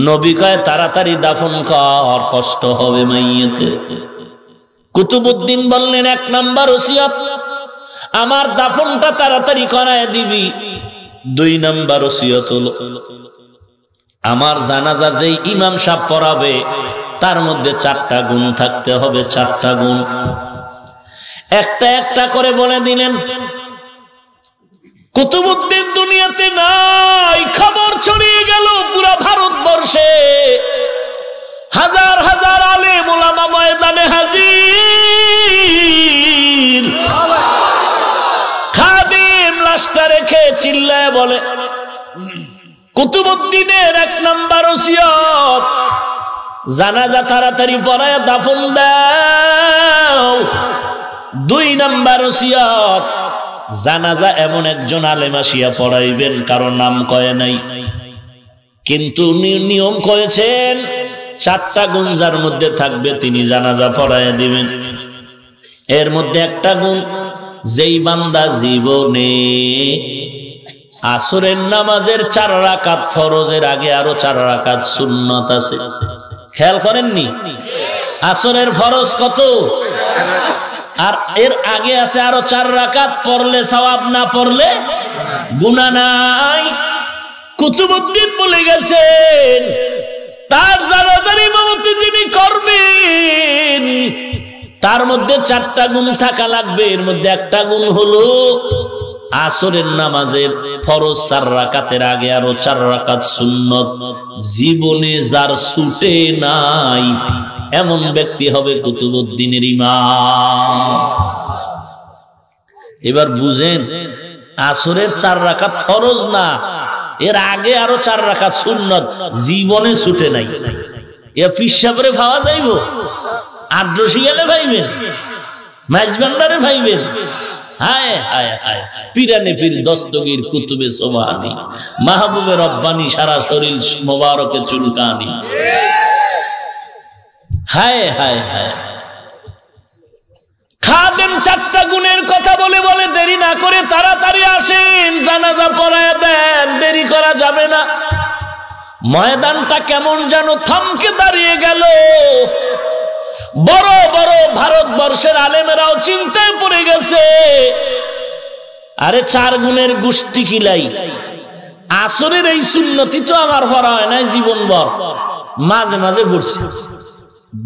Speaker 1: নবী কয় তাড়াতাড়ি দাফন কর, কষ্ট হবে মাইয়েতে। কুতুবউদ্দিন বললেন 1 নাম্বার ওসিয়ত, আমার দাফনটা তাড়াতাড়ি করায় দিবি। 2 নাম্বার ওসিয়ত হলো আমার জানাজা যেই ইমাম সাহেব পড়াবে তার মধ্যে 4টা গুণ থাকতে হবে, 4টা গুণ। একটা একটা করে বলে দিলেন। কুতুবউদ্দিন দুনিয়াতে নাই, খবর ছড়িয়ে গেল পুরো ভারতবর্ষে। হাজার হাজার আলেম ওলামা ময়দানে হাজির। খাদিম লাশটা রেখে চিল্লায় বলে, কুতুবউদ্দিনের 1 নাম্বার ওসিয়ত, জানাজা তাড়াতাড়ি পড়ায় দাফন দাও। 2 নাম্বার ওসিয়ত, জানাজা এমন একজন আলেম আসিয়া পড়াইবেন কারো নাম কয় নাই, কিন্তু নিয়ম করেছেন 4টা গুণ যার মধ্যে থাকবে তিনি জানাজা পড়াইয়া দিবেন। এর মধ্যে একটা গুণ, যেই বান্দা জীবনে আসরের নামাজের 4 রাকাত ফরজের আগে আরো 4 রাকাত সুন্নত আছে, খেয়াল করেননি? আসরের ফরজ কত? আর এর আগে আছে আরো 4 রাকাত, পড়লে সওয়াব, না পড়লে গুনাহ নাই। কুতুবউদ্দিন বলে গেছেন তার জানাজার ইমামতি যিনি করবেন তার মধ্যে 4টা গুণ থাকা লাগবে। এর মধ্যে একটা গুণ হলো আসরের নামাজের ফরজ 4 রাকাতের আগে আরো 4 রাকাত সুন্নত। জীবনে যার ছুটে নাই এমন ব্যক্তি হবে কুতুবউদ্দিনের ইমাম। এবার বুঝেন, আসরের 4 রাকাত ফরজ না, এর আগে আরো 4 রাকাত সুন্নত, জীবনে ছুটে নাই। এ পিসাবরে পাওয়া যাইব? আদ্রসি গেলে ভাইবেন, মাইজবান্ডারে ভাইবেন। হায় হায় হায়, পিরানে পীর দস্তগীর কুতুবে সোবহানি, মাহবুবে রব্বানি সারা শরীর মোবারকে চুলকানি। হায় হায় হায়। খাদেম 4টা গুণের কথা বলে বলে দেরি না করে তাড়াতাড়ি আসেন, জানাজা পড়ায় দেন, দেরি করা যাবে না। ময়দানটা কেমন যেন থমকে দাঁড়িয়ে গেল। বড় বড় ভারতবর্ষের আলেমেরাও চিন্তায় পড়ে গেছে। আরে 4 গুণের গোষ্ঠী কিলাই, আসরের এই সুন্নতি তো আমার পড়া হয় নাই জীবনভর, মাঝে মাঝে পড়ছি,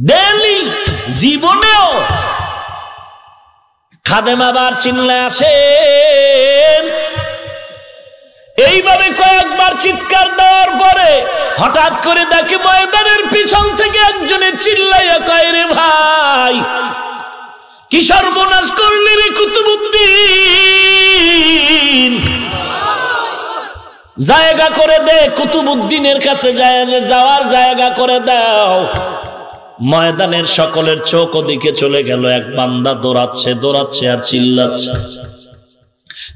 Speaker 1: ডেইলি জীবনেও। খাদেম আবার চিল্লায় আসেন। এইভাবে কয়েকবার চিৎকার দেওয়ার পরে হঠাৎ করে দেখে ময়দানের পিছন থেকে একজনের চিল্লাইয়া কয়, রে ভাই কি সর্বনাশ করলি রে কুতুবউদ্দিন, জায়গা করে দে, কুতুবউদ্দিনের কাছে যাওয়ার জায়গা করে দাও। ময়দানের সকলের চোখ ওদিকে চলে গেল। এক বান্দা দৌড়াচ্ছে দৌড়াচ্ছে আর চিল্লাচ্ছে,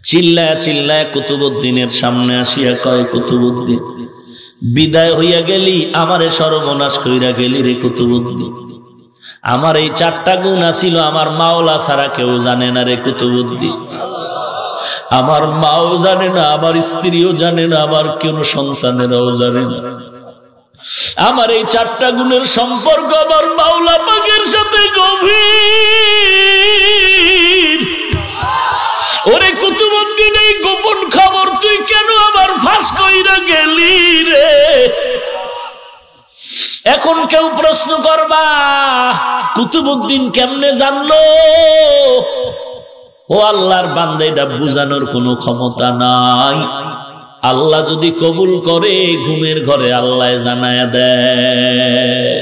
Speaker 1: চিল্লায় চিল্লায় কুতুবউদ্দিনের সামনে আসিয়া কয়, কুতুবউদ্দিন বিদায় হইয়া গেলি, আমারে সর্বনাশ কইরা গেলি রে কুতুবউদ্দিন। আমার এই 4টা গুণ আছিল আমার মাওলা ছাড়া কেউ জানে না রে কুতুবউদ্দিন। আমার মাও জানে না, আমার স্ত্রীও জানে না, আমার কোন সন্তানেরাও জানে না। আমার এই 4টা গুণের সম্পর্ক আমার মাওলা পাকের সাথে গভীর। ওরে কুতুবউদ্দিন, এই গোপন খবর তুই কেন আমার ফাঁস কইরা গেলি রে? এখন কেউ প্রশ্ন করবা কুতুবউদ্দিন কেমনে জানলো? ও আল্লাহর বান্দা, এটা বুঝানোর কোনো ক্ষমতা নাই। আল্লাহ যদি কবুল করে ঘুমের ঘরে আল্লাহ জানায়া দেয়।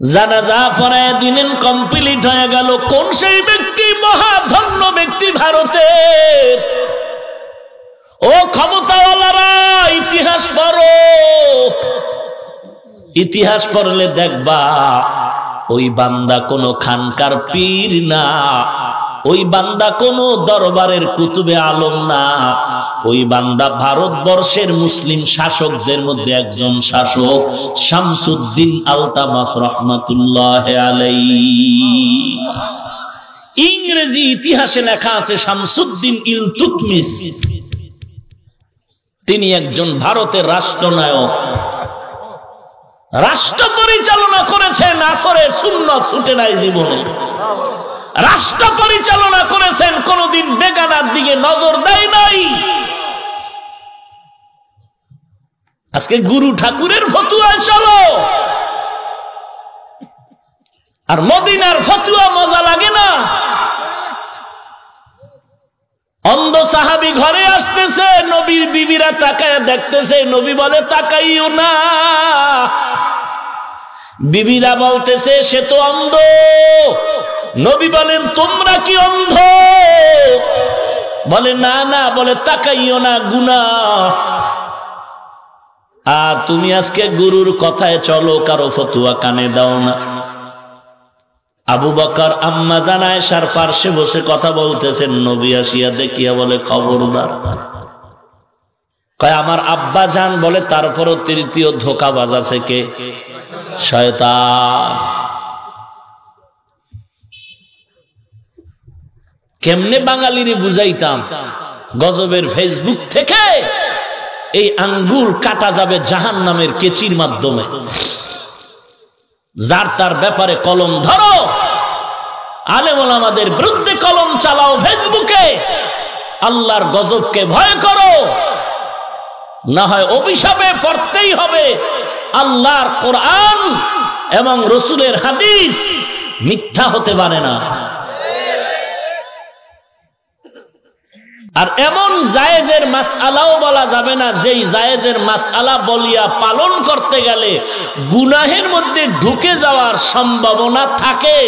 Speaker 1: জানাজা পড়ায় দিলেন, কমপ্লিট হয়ে গেল। কোন সেই ব্যক্তি? মহাধন্য ব্যক্তি ভারতের। ও ক্ষমতাওয়ালারা, ইতিহাস পড়ো। ইতিহাস পড়লে দেখবা ওই বান্দা কোনো খানকার পীর না, ওই বান্দা কোনো দরবারের কুতুবে আলম না, ওই বান্দা ভারতবর্ষের মুসলিম শাসকদের মধ্যে একজন শাসক, শামসুদ্দিন আলতামাস রহমাতুল্লাহ আলাইহি। ইংরেজি ইতিহাসে লেখা আছে শামসুদ্দিন ইলতুতমিশ, তিনি একজন ভারতের রাষ্ট্রনায়ক, রাষ্ট্র পরিচালনা করেছেন। আসরে সুন্নাত ছুটে নাই জীবনে, রাষ্ট্র পরিচালনা করেছেন, কোনদিন বেগানার দিকে নজর দেয় নাই। আজকে গুরু ঠাকুরের ফতুয়ায় চলো, আর মদিনার ফতুয়া মজা লাগে না। অন্ধ সাহাবী ঘরে আসতেছে, নবীর বিবিরা তাকায় দেখতেছে, নবী বলে তাকাইও না। বিবিরা বলতেছে সে তো অন্ধ। নবী বলেন তোমরা কি অন্ধ? বলে না না, বলে তাকাইও না, গুনাহ। আর তুমি আজকে গুরুর কথায় চলো, কারো ফতুয়া কানে দাও না। আবু বকর আম্মা জান আয়েশার পার্শ্বে বসে কথা বলতেছেন, নবী আসিয়া দেখিয়া বলে খবরদার। কয় আমার আব্বা জান। বলে তারপরও তৃতীয় ধোঁকাবাজ আছে কে? শয়তান। কেমনে বাঙালিরে বুঝাইতাম গজবের ফেসবুক থেকে এই আঙ্গুল কাটা যাবে জাহান্নামের কেচির মাধ্যমে। যার তার ব্যাপারে কলম ধরো, আলেম ওলামাদের বিরুদ্ধে কলম চালাও ফেসবুকে, আল্লাহর গজবকে ভয় করো, না হয় অভিশাপে পড়তেই হবে। আল্লাহর কোরআন এবং রসুলের হাদিস মিথ্যা হতে পারে না। আর এমন জায়েজের মাসআলাও বলা যাবে না যেই জায়েজের মাসআলা বলিয়া পালন করতে গেলে গুনাহের মধ্যে ঢুকে যাওয়ার সম্ভাবনা থাকে।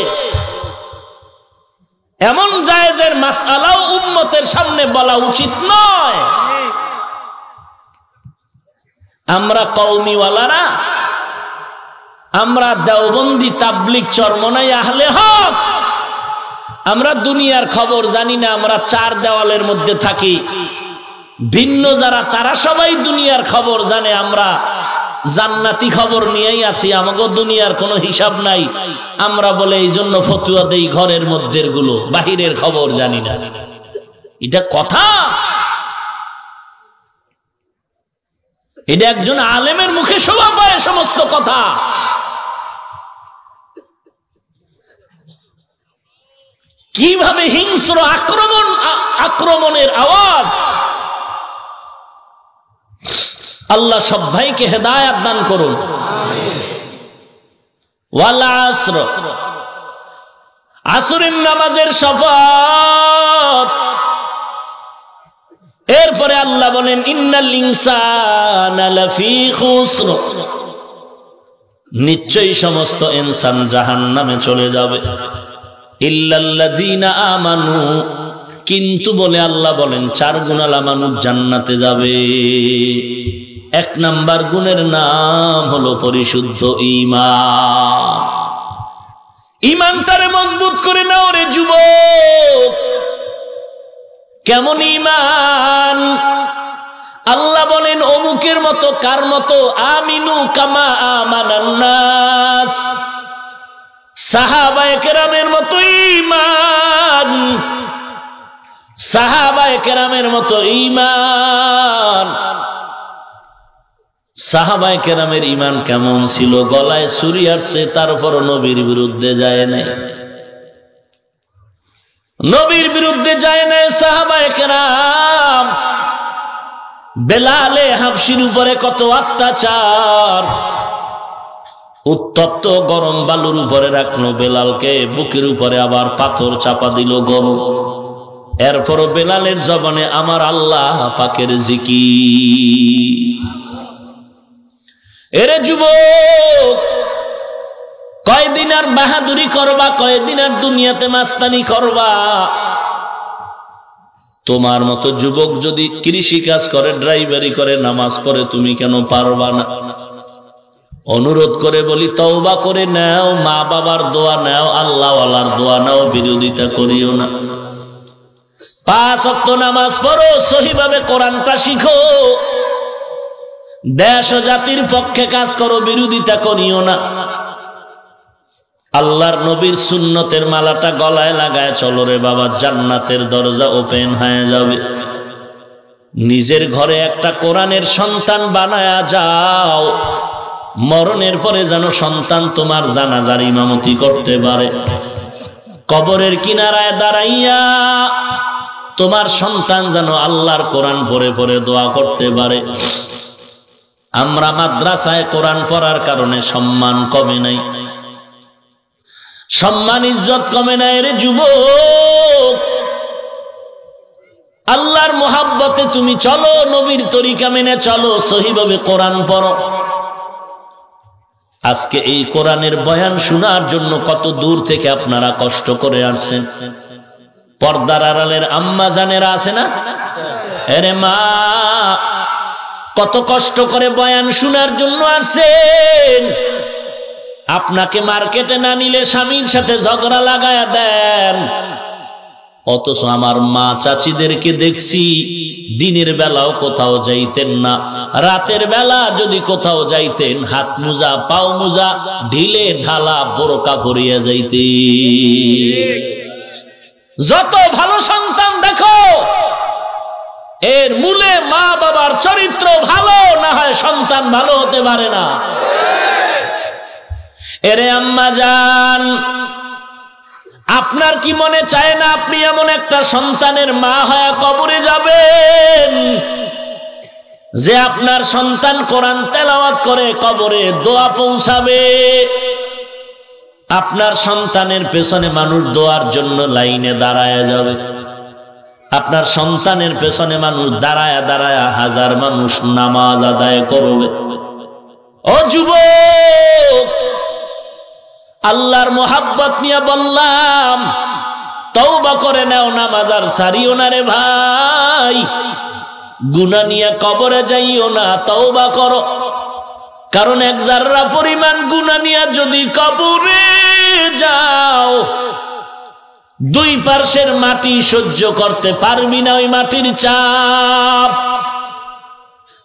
Speaker 1: এমন জায়েজের মাসআলাও উম্মতের সামনে বলা উচিত নয়। আমরা কওমিওয়ালারা, আমরা দেওবন্দি তাবলিগ চরমনাই আহলে হক, আমরা দুনিয়ার খবর জানি না। আমরা চার দেওয়ালের মধ্যে থাকি। ভিন্ন যারা তারা সবাই দুনিয়ার খবর জানে। আমরা জান্নাতি খবর নিয়েই আছি, আমাকে দুনিয়ার কোনো হিসাব নাই। আমরা বলে এই জন্য ফতুয়া দেই ঘরের মধ্যের গুলো, বাহিরের খবর জানি না। এটা কথা? এটা একজন আলেমের মুখে শোভা পায় সমস্ত কথা। কিভাবে হিংস্র আক্রমণের আওয়াজ! আল্লাহ সব ভাইকে হেদায়েত দান করুন। ওয়াল আসর, আসরের নামাজের শপথ। এরপরে আল্লাহ বলেন ইন্নাল ইনসানা লাফি খুসর, নিশ্চয়ই সমস্ত ইনসান জাহান্নামে চলে যাবে। ইল্লাল্লাযীনা আমানু, কিন্তু বলে আল্লাহ বলেন চার গুণালা মানুষ জান্নাতে যাবে। এক নাম্বার গুণের নাম হলো পরিশুদ্ধ ঈমান। ঈমানটারে মজবুত করে নাও রে যুবক। কেমন ঈমান? আল্লাহ বলেন অমুকের মতো, কার মতো? আমিনু কামা আমানান নাস, সাহাবায়ে কেরামের মতো ঈমান, সাহাবায়ে কেরামের মতো ঈমান। সাহাবায়ে কেরামের ঈমান কেমন ছিল? গলায় ছুরি আসছে, তারপর নবীর বিরুদ্ধে যায় নাই, নবীর বিরুদ্ধে যায় নাই সাহাবায়ে কেরাম। বেলালে হাবশির উপরে কত অত্যাচার! উত্তপ্ত গরম বালুর উপরে রাখলো বেলালকে, বুকের উপরে আবার পাথর চাপা দিল গরম। এরপরও বেলালের জবানে আমার আল্লাহ পাকের জিকির। এরে যুবক, কয়দিন আর বাহাদুরি করবা? কয়দিন আর দুনিয়াতে মাস্তানি করবা? তোমার মতো যুবক যদি কৃষি কাজ করে, ড্রাইভারি করে, নামাজ পড়ে, তুমি কেন পারবা না? অনুরোধ করে বলি, তওবা করে নাও, মা বাবার দোয়া নাও, আল্লাহওয়ালার দোয়া নাও, বিরোধিতা করিও না। 5 ওয়াক্ত নামাজ পড়ো, সহিভাবে কোরআনটা শিখো, দেশ ও জাতির পক্ষে কাজ করো, বিরোধিতা করিও না। আল্লাহর নবীর সুন্নতের মালাটা গলায় লাগায় চলো রে বাবা, জান্নাতের দরজা ওপেন হয়ে যাবে। নিজের ঘরে একটা কোরআনের সন্তান বানায়া যাও, মরণের পরে যেন সন্তান তোমার জানাজার ইমামতি করতে পারে। কবরের কিনারায় দাঁড়াইয়া তোমার সন্তান যেন আল্লাহর কোরআন পড়ে পড়ে দোয়া করতে পারে। আমরা মাদ্রাসায় কোরআন পড়ার কারণে সম্মান কমে নাই, সম্মান ইজ্জত কমে নাই রে যুবক। আল্লাহর মোহাব্বতে তুমি চলো, নবীর তরিকা মেনে চলো, সহিভাবে কোরআন পড়ো। আজকে এই কোরআনের বয়ান শোনার জন্য কত দূর থেকে আপনারা কষ্ট করে আসছেন। পর্দার আড়ালের আম্মা জানেরা আছে না, আরে মা কত কষ্ট করে বয়ান শোনার জন্য আসছেন। আপনাকে মার্কেটে না নিলে স্বামীর সাথে ঝগড়া লাগায়া দেন, অথচ আমার মা চাচিদেরকে দেখছি দিনের বেলাও কোথাও যাইতেন না, রাতের বেলা যদি কোথাও যাইতেন হাত মোজা পাও মোজা ঢিলে ঢালা বোরকা পরিয়া যাইতেন। যত ভালো সন্তান দেখো, এর মূলে মা বাবার চরিত্র ভালো না হয় সন্তান ভালো হতে পারে না। এরে আম্মা জান, আপনার কি মনে চায় না আপনি এমন একটা সন্তানের মা হয়ে কবরে যাবেন, যে আপনার সন্তান কোরআন তেলাওয়াত করে কবরে দোয়া পৌঁছাবে? আপনার সন্তানের পেছনে মানুষ দোয়ার জন্য লাইনে দাঁড়ায় যাবে, আপনার সন্তানের পেছনে মানুষ দাঁড়ায়া দাঁড়ায়া হাজার মানুষ নামাজ আদায় করবে। ও যুবক, আল্লাহর মোহাব্বত নিয়ে বললাম তওবা করে নাও, নামাজ আর ছাড়িও না রে ভাই। গুনাহ নিয়ে কবরে যাইও না, তওবা করো। কারণ এক জাররা পরিমাণ গুনাহ নিয়ে যদি কবরে যাও, দুই পার্শ্বের মাটি সহ্য করতে পারবি না, ওই মাটির চাপ।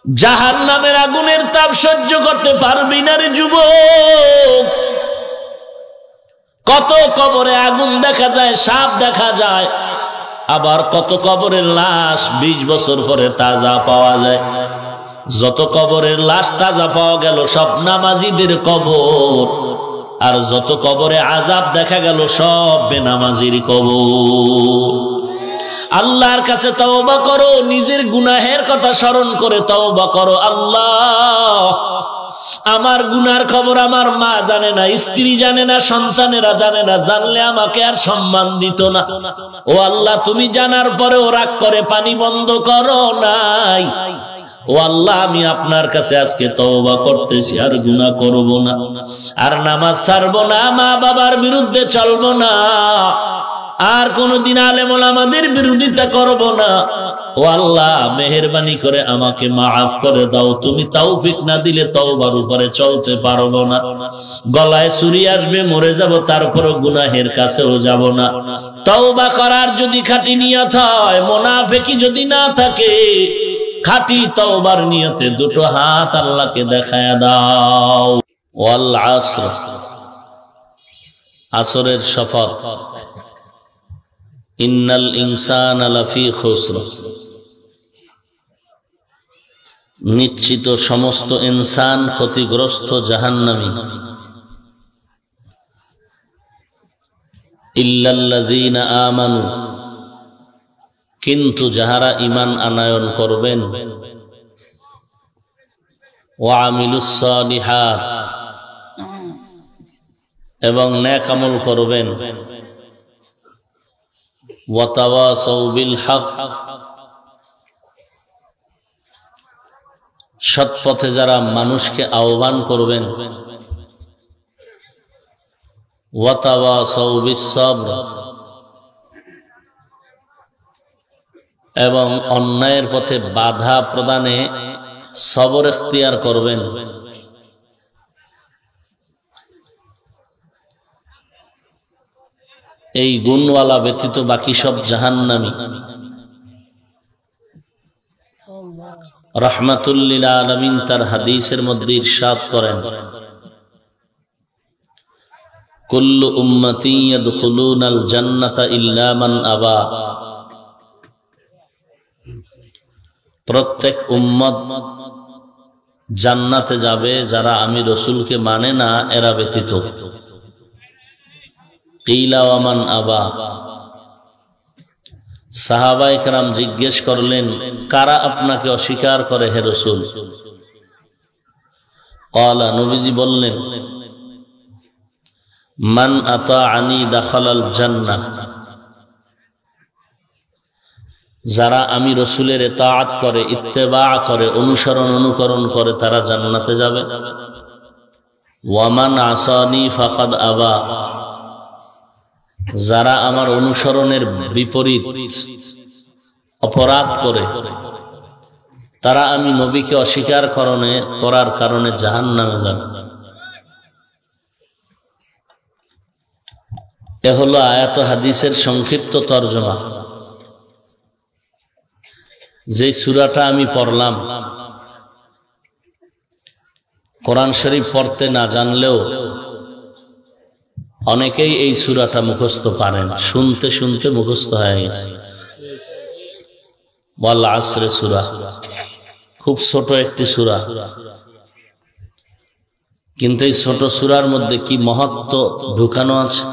Speaker 1: জাহান্নামের আগুনের তাপ সহ্য করতে পারবি না রে যুবক। কত কবরে আগুন দেখা যায়, সাপ দেখা যায়, আবার কত কবরের লাশ 20 বছর পরে তাজা পাওয়া যায়। যত কবরের লাশ তাজা পাওয়া গেল সব নামাজিদের কবর, আর যত কবরে আযাব দেখা গেল সব বেনামাজির কবর। আল্লাহর কাছে তওবা করো, নিজের গুনাহের কথা স্মরণ করে তওবা করো। আল্লাহ, আমার গুনার খবর আমার মা জানে না, স্ত্রী জানে না, সন্তানেরা জানে না, জানলে আমাকে আর সম্মান দিত না। ও আল্লাহ, তুমি জানার পরেও রাগ করে পানি বন্ধ করো নাই। ও আল্লাহ, আমি আপনার কাছে আজকে তওবা করতেছি, আর গুনাহ করব না, আর নামাজ ছাড়ব না, মা বাবার বিরুদ্ধে চলব না, আর কোনদিন আলেম ওলামাদের বিরোধিতা করব না। ও আল্লাহ, মেহেরবানি করে আমাকে মাফ করে দাও। তুমি তৌফিক না দিলে তওবার উপরে চলতে পারবো না। গলায় ছুরি আসবে, মরে যাব, তারপরও গুনাহের কাছেও যাব না। তওবা করার যদি খাঁটি নিয়ত হয়, মুনাফিকি যদি না থাকে, খাঁটি তওবার নিয়তে দুটো হাত আল্লাহকে দেখায় দাও। ওয়াল আসর, আসরের শপথ। ইন্নাল ইনসানা লাফি খুসর, নিশ্চিত সমস্ত ইনসান ক্ষতিগ্রস্ত, জাহান্নামী। ইল্লাল্লাযীনা আমানু, কিন্তু যাহারা ঈমান আনয়ন করবেন, ওয়া আমিলুস সালিহাত, এবং নেক আমল করবেন, ওয়া তাওয়াসাউ বিল হক, সৎ পথে যারা মানুষকে আহ্বান করবেন, ওয়া তাওয়াসাউ বিস সাবর, এবং অন্যায়ের পথে বাধা প্রদানে সবর ইখতিয়ার করবেন। এই গুণওয়ালা ব্যতীত বাকি সব জাহান্নামী। রাহমাতুল লিল আলামিন তার হাদিসের মধ্যে ইরশাদ করেন, কুল্লু উম্মতি ইয়াদখুলুনাল জান্নাতা ইল্লা মান আবা, প্রত্যেক উম্মত জান্নাতে যাবে যারা আমি রসুলকে মানে না এরা ব্যতীত। কিলা ওয়া মান আবা, সাহাবায়ে কেরাম জিজ্ঞেস করলেন কারা আপনাকে অস্বীকার করে হে রসুল? ক্বালা, নবীজি বললেন মান আতাআনি দাখালাল জান্নাহ, যারা আমি রসুলের ইতাআত করে, ইত্তেবা করে, অনুসরণ অনুকরণ করে তারা জান্নাতে যাবে। ওয়া মান আসানি ফাকাদ আবা, যারা আমার অনুসরণের বিপরীত অপরাধ করে তারা আমি নবীকে অস্বীকার করার কারণে জাহান্নামে যাবে। এ হলো আয়াত হাদিসের সংক্ষিপ্ত তর্জমা। যে সূরাটা আমি পড়লাম, কোরআন শরীফ পড়তে না জানলেও অনেকেই এই সূরাটা মুখস্থ পারেন, শুনতে শুনতে মুখস্থ হয়ে গেছে। ওয়াল আসরে সূরা, খুব ছোট একটি সূরা, কিন্তু এই ছোট সূরার মধ্যে কি মহত্ব ঢুকানো আছে।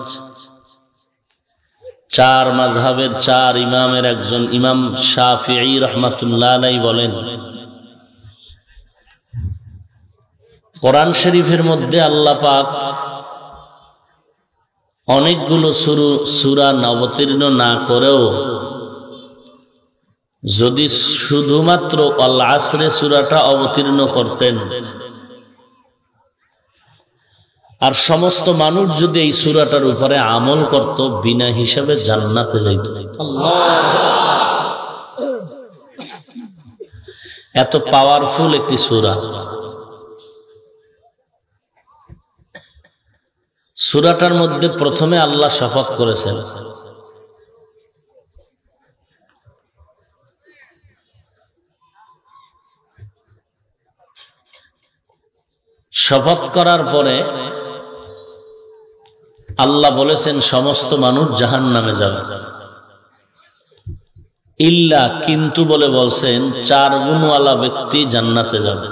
Speaker 1: চার মাযহাবের চার ইমামের একজন ইমাম শাফিঈ রাহমাতুল্লাহ আলাইহি বলেন, কোরআন শরীফের মধ্যে আল্লাহ পাক অনেকগুলো সূরা অবতীর্ণ না করেও যদি শুধুমাত্র আল আসরে সূরাটা অবতীর্ণ করতেন আর সমস্ত মানুষ যদি এই সূরাটার উপরে আমল করত, বিনা হিসাবে জান্নাতে যাইত। এত পাওয়ারফুল একটি সূরা। সূরাটার মধ্যে প্রথমে আল্লাহ শপথ করেছেন, শপথ করার পরে আল্লাহ বলেছেন সমস্ত মানুষ জাহান্নামে যাবে, ইল্লা কিন্তু বলে বলছেন চার গুণওয়ালা ব্যক্তি জান্নাতে যাবে।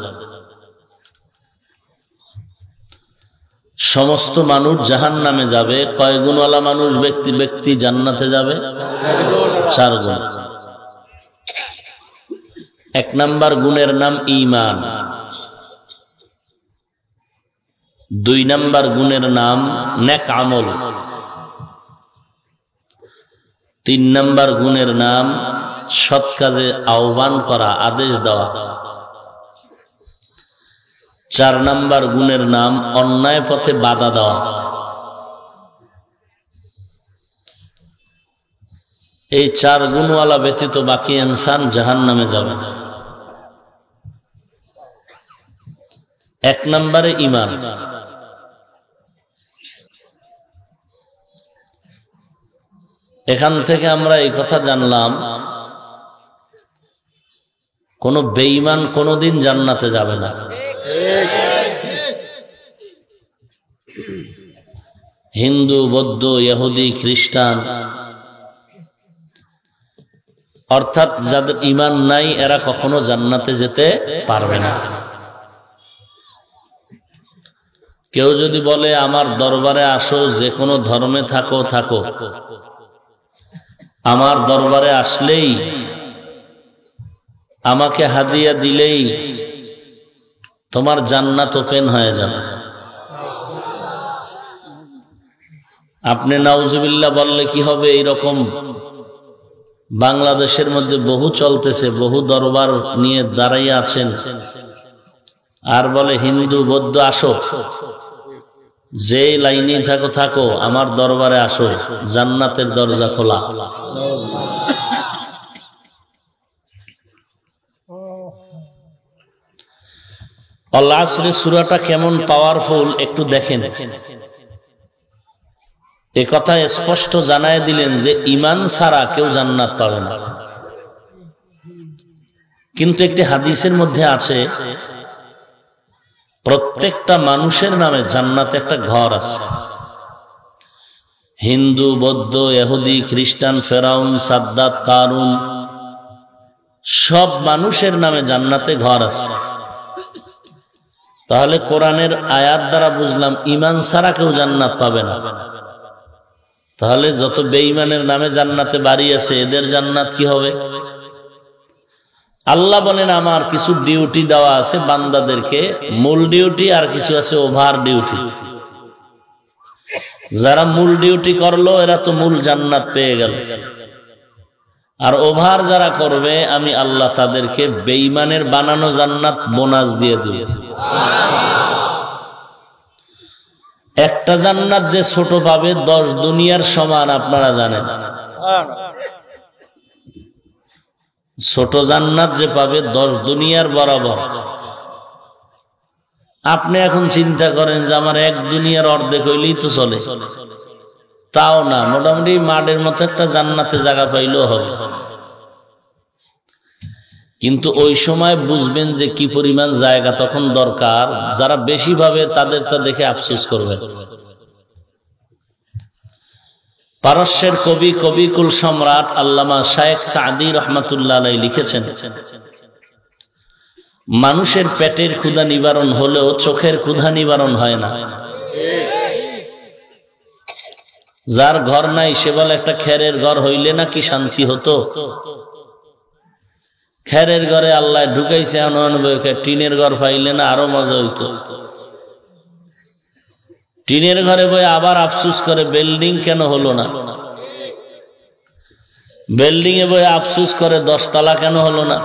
Speaker 1: সমস্ত মানুষ জাহান্নামে যাবে, কয় গুণওয়ালা মানুষ ব্যক্তি জান্নাতে যাবে? চার গুণ। এক নাম্বার গুণের নাম ঈমান, দুই নাম্বার গুণের নাম নেক আমল, তিন নাম্বার গুণের নাম সৎ কাজে আহ্বান করা, আদেশ দেওয়া, চার নাম্বার গুণের নাম অন্যায় পথে বাধা দেওয়া। এই চার গুণওয়ালা ব্যতীত বাকি ইনসান জাহান্নামে যাবে। এক নম্বরে ঈমান। এখান থেকে আমরা এই কথা জানলাম কোন বেঈমান কোনদিন জান্নাতে যাবে না। হিন্দু, বৌদ্ধ, ইহুদি, খ্রিস্টান, অর্থাৎ যাদের ঈমান নাই এরা কখনো জান্নাতে যেতে পারবে না। কেউ যদি বলে আমার দরবারে আসো, যে কোনো ধর্মে থাকো, আমার দরবারে আসলেই, আমাকে হাদিয়া দিলেই তোমার জান্নাত ওপেন হয়ে যাবে, আপনি নাউজুবিল্লাহ বললে কি হবে? এইরকম বাংলাদেশের মধ্যে বহু চলতেছে, বহু দরবার নিয়ে দাঁড়াইয়া আছেন আর বলে হিন্দু, বৌদ্ধ আসো, যে লাইনে থাকো আমার দরবারে আসো, জান্নাতের দরজা খোলা। আল আসর সূরাটা কেমন পাওয়ারফুল একটু দেখেন। এ কথা স্পষ্ট জানায় দিলেন যে ঈমান ছাড়া কেউ জান্নাত পাবে না। কিন্তু একটি হাদিসের মধ্যে আছে প্রত্যেকটা মানুষের নামে জান্নাতে একটা ঘর আছে। হিন্দু, বৌদ্ধ, ইহুদি, খ্রিস্টান, ফেরাউন, সাদ্দাত, কারুন, সব মানুষের নামে জান্নাতে ঘর আছে। তাহলে কোরআনের আয়াত দ্বারা বুঝলাম ঈমান ছাড়া কেউ জান্নাত পাবে না। তাহলে যত বেঈমানের নামে জান্নাতে বাড়ি আছে, এদের জান্নাত কি হবে? আল্লাহ বলেন আমার কিছু ডিউটি দেওয়া আছে বান্দাদেরকে, মূল ডিউটি, আর কিছু আছে ওভার ডিউটি। যারা মূল ডিউটি করলো এরা তো মূল জান্নাত পেয়ে গেল, আর ওভার যারা করবে আমি আল্লাহ তাদেরকে বেঈমানের বানানো জান্নাত বোনাস দিয়ে দেব। একটা জান্নাত যে ছোট পাবে 10 দুনিয়ার সমান, আপনারা জানেন। ছোট জান্নাত যে পাবে 10 দুনিয়ার বরাবর। আপনি এখন চিন্তা করেন যে আমার 1 দুনিয়ার অর্ধেক হইলেই তো চলে, তাও না, মোটামুটি মাঠের মতো একটা জান্নাতে জায়গা পাইলেও হবে। কিন্তু ওই সময় বুঝবেন যে কি পরিমাণ জায়গা তখন দরকার। যারা বেশি ভাবে তাদের তা দেখে আফসোস করবে। পারস্যের কবি, কবিকুল সম্রাট আল্লামা শায়েখ সাদি রহমাতুল্লাহ আলাইহি লিখেছেন, মানুষের পেটের ক্ষুধা নিবারণ হলেও চোখের ক্ষুধা নিবারণ হয় না। যার ঘর নাই সে বলে একটা খেরের ঘর হইলে না কি শান্তি হতো। খেরের ঘরে আল্লাহ ঢুকাইছে, টিনের ঘর পাইলে না আরো মজা হইতো। টিনের ঘরে বই আবার আফসুস করে বিল্ডিং কেন হলো না, বিল্ডিং এ বই আফসুস করে 10 তলা কেন হলো না,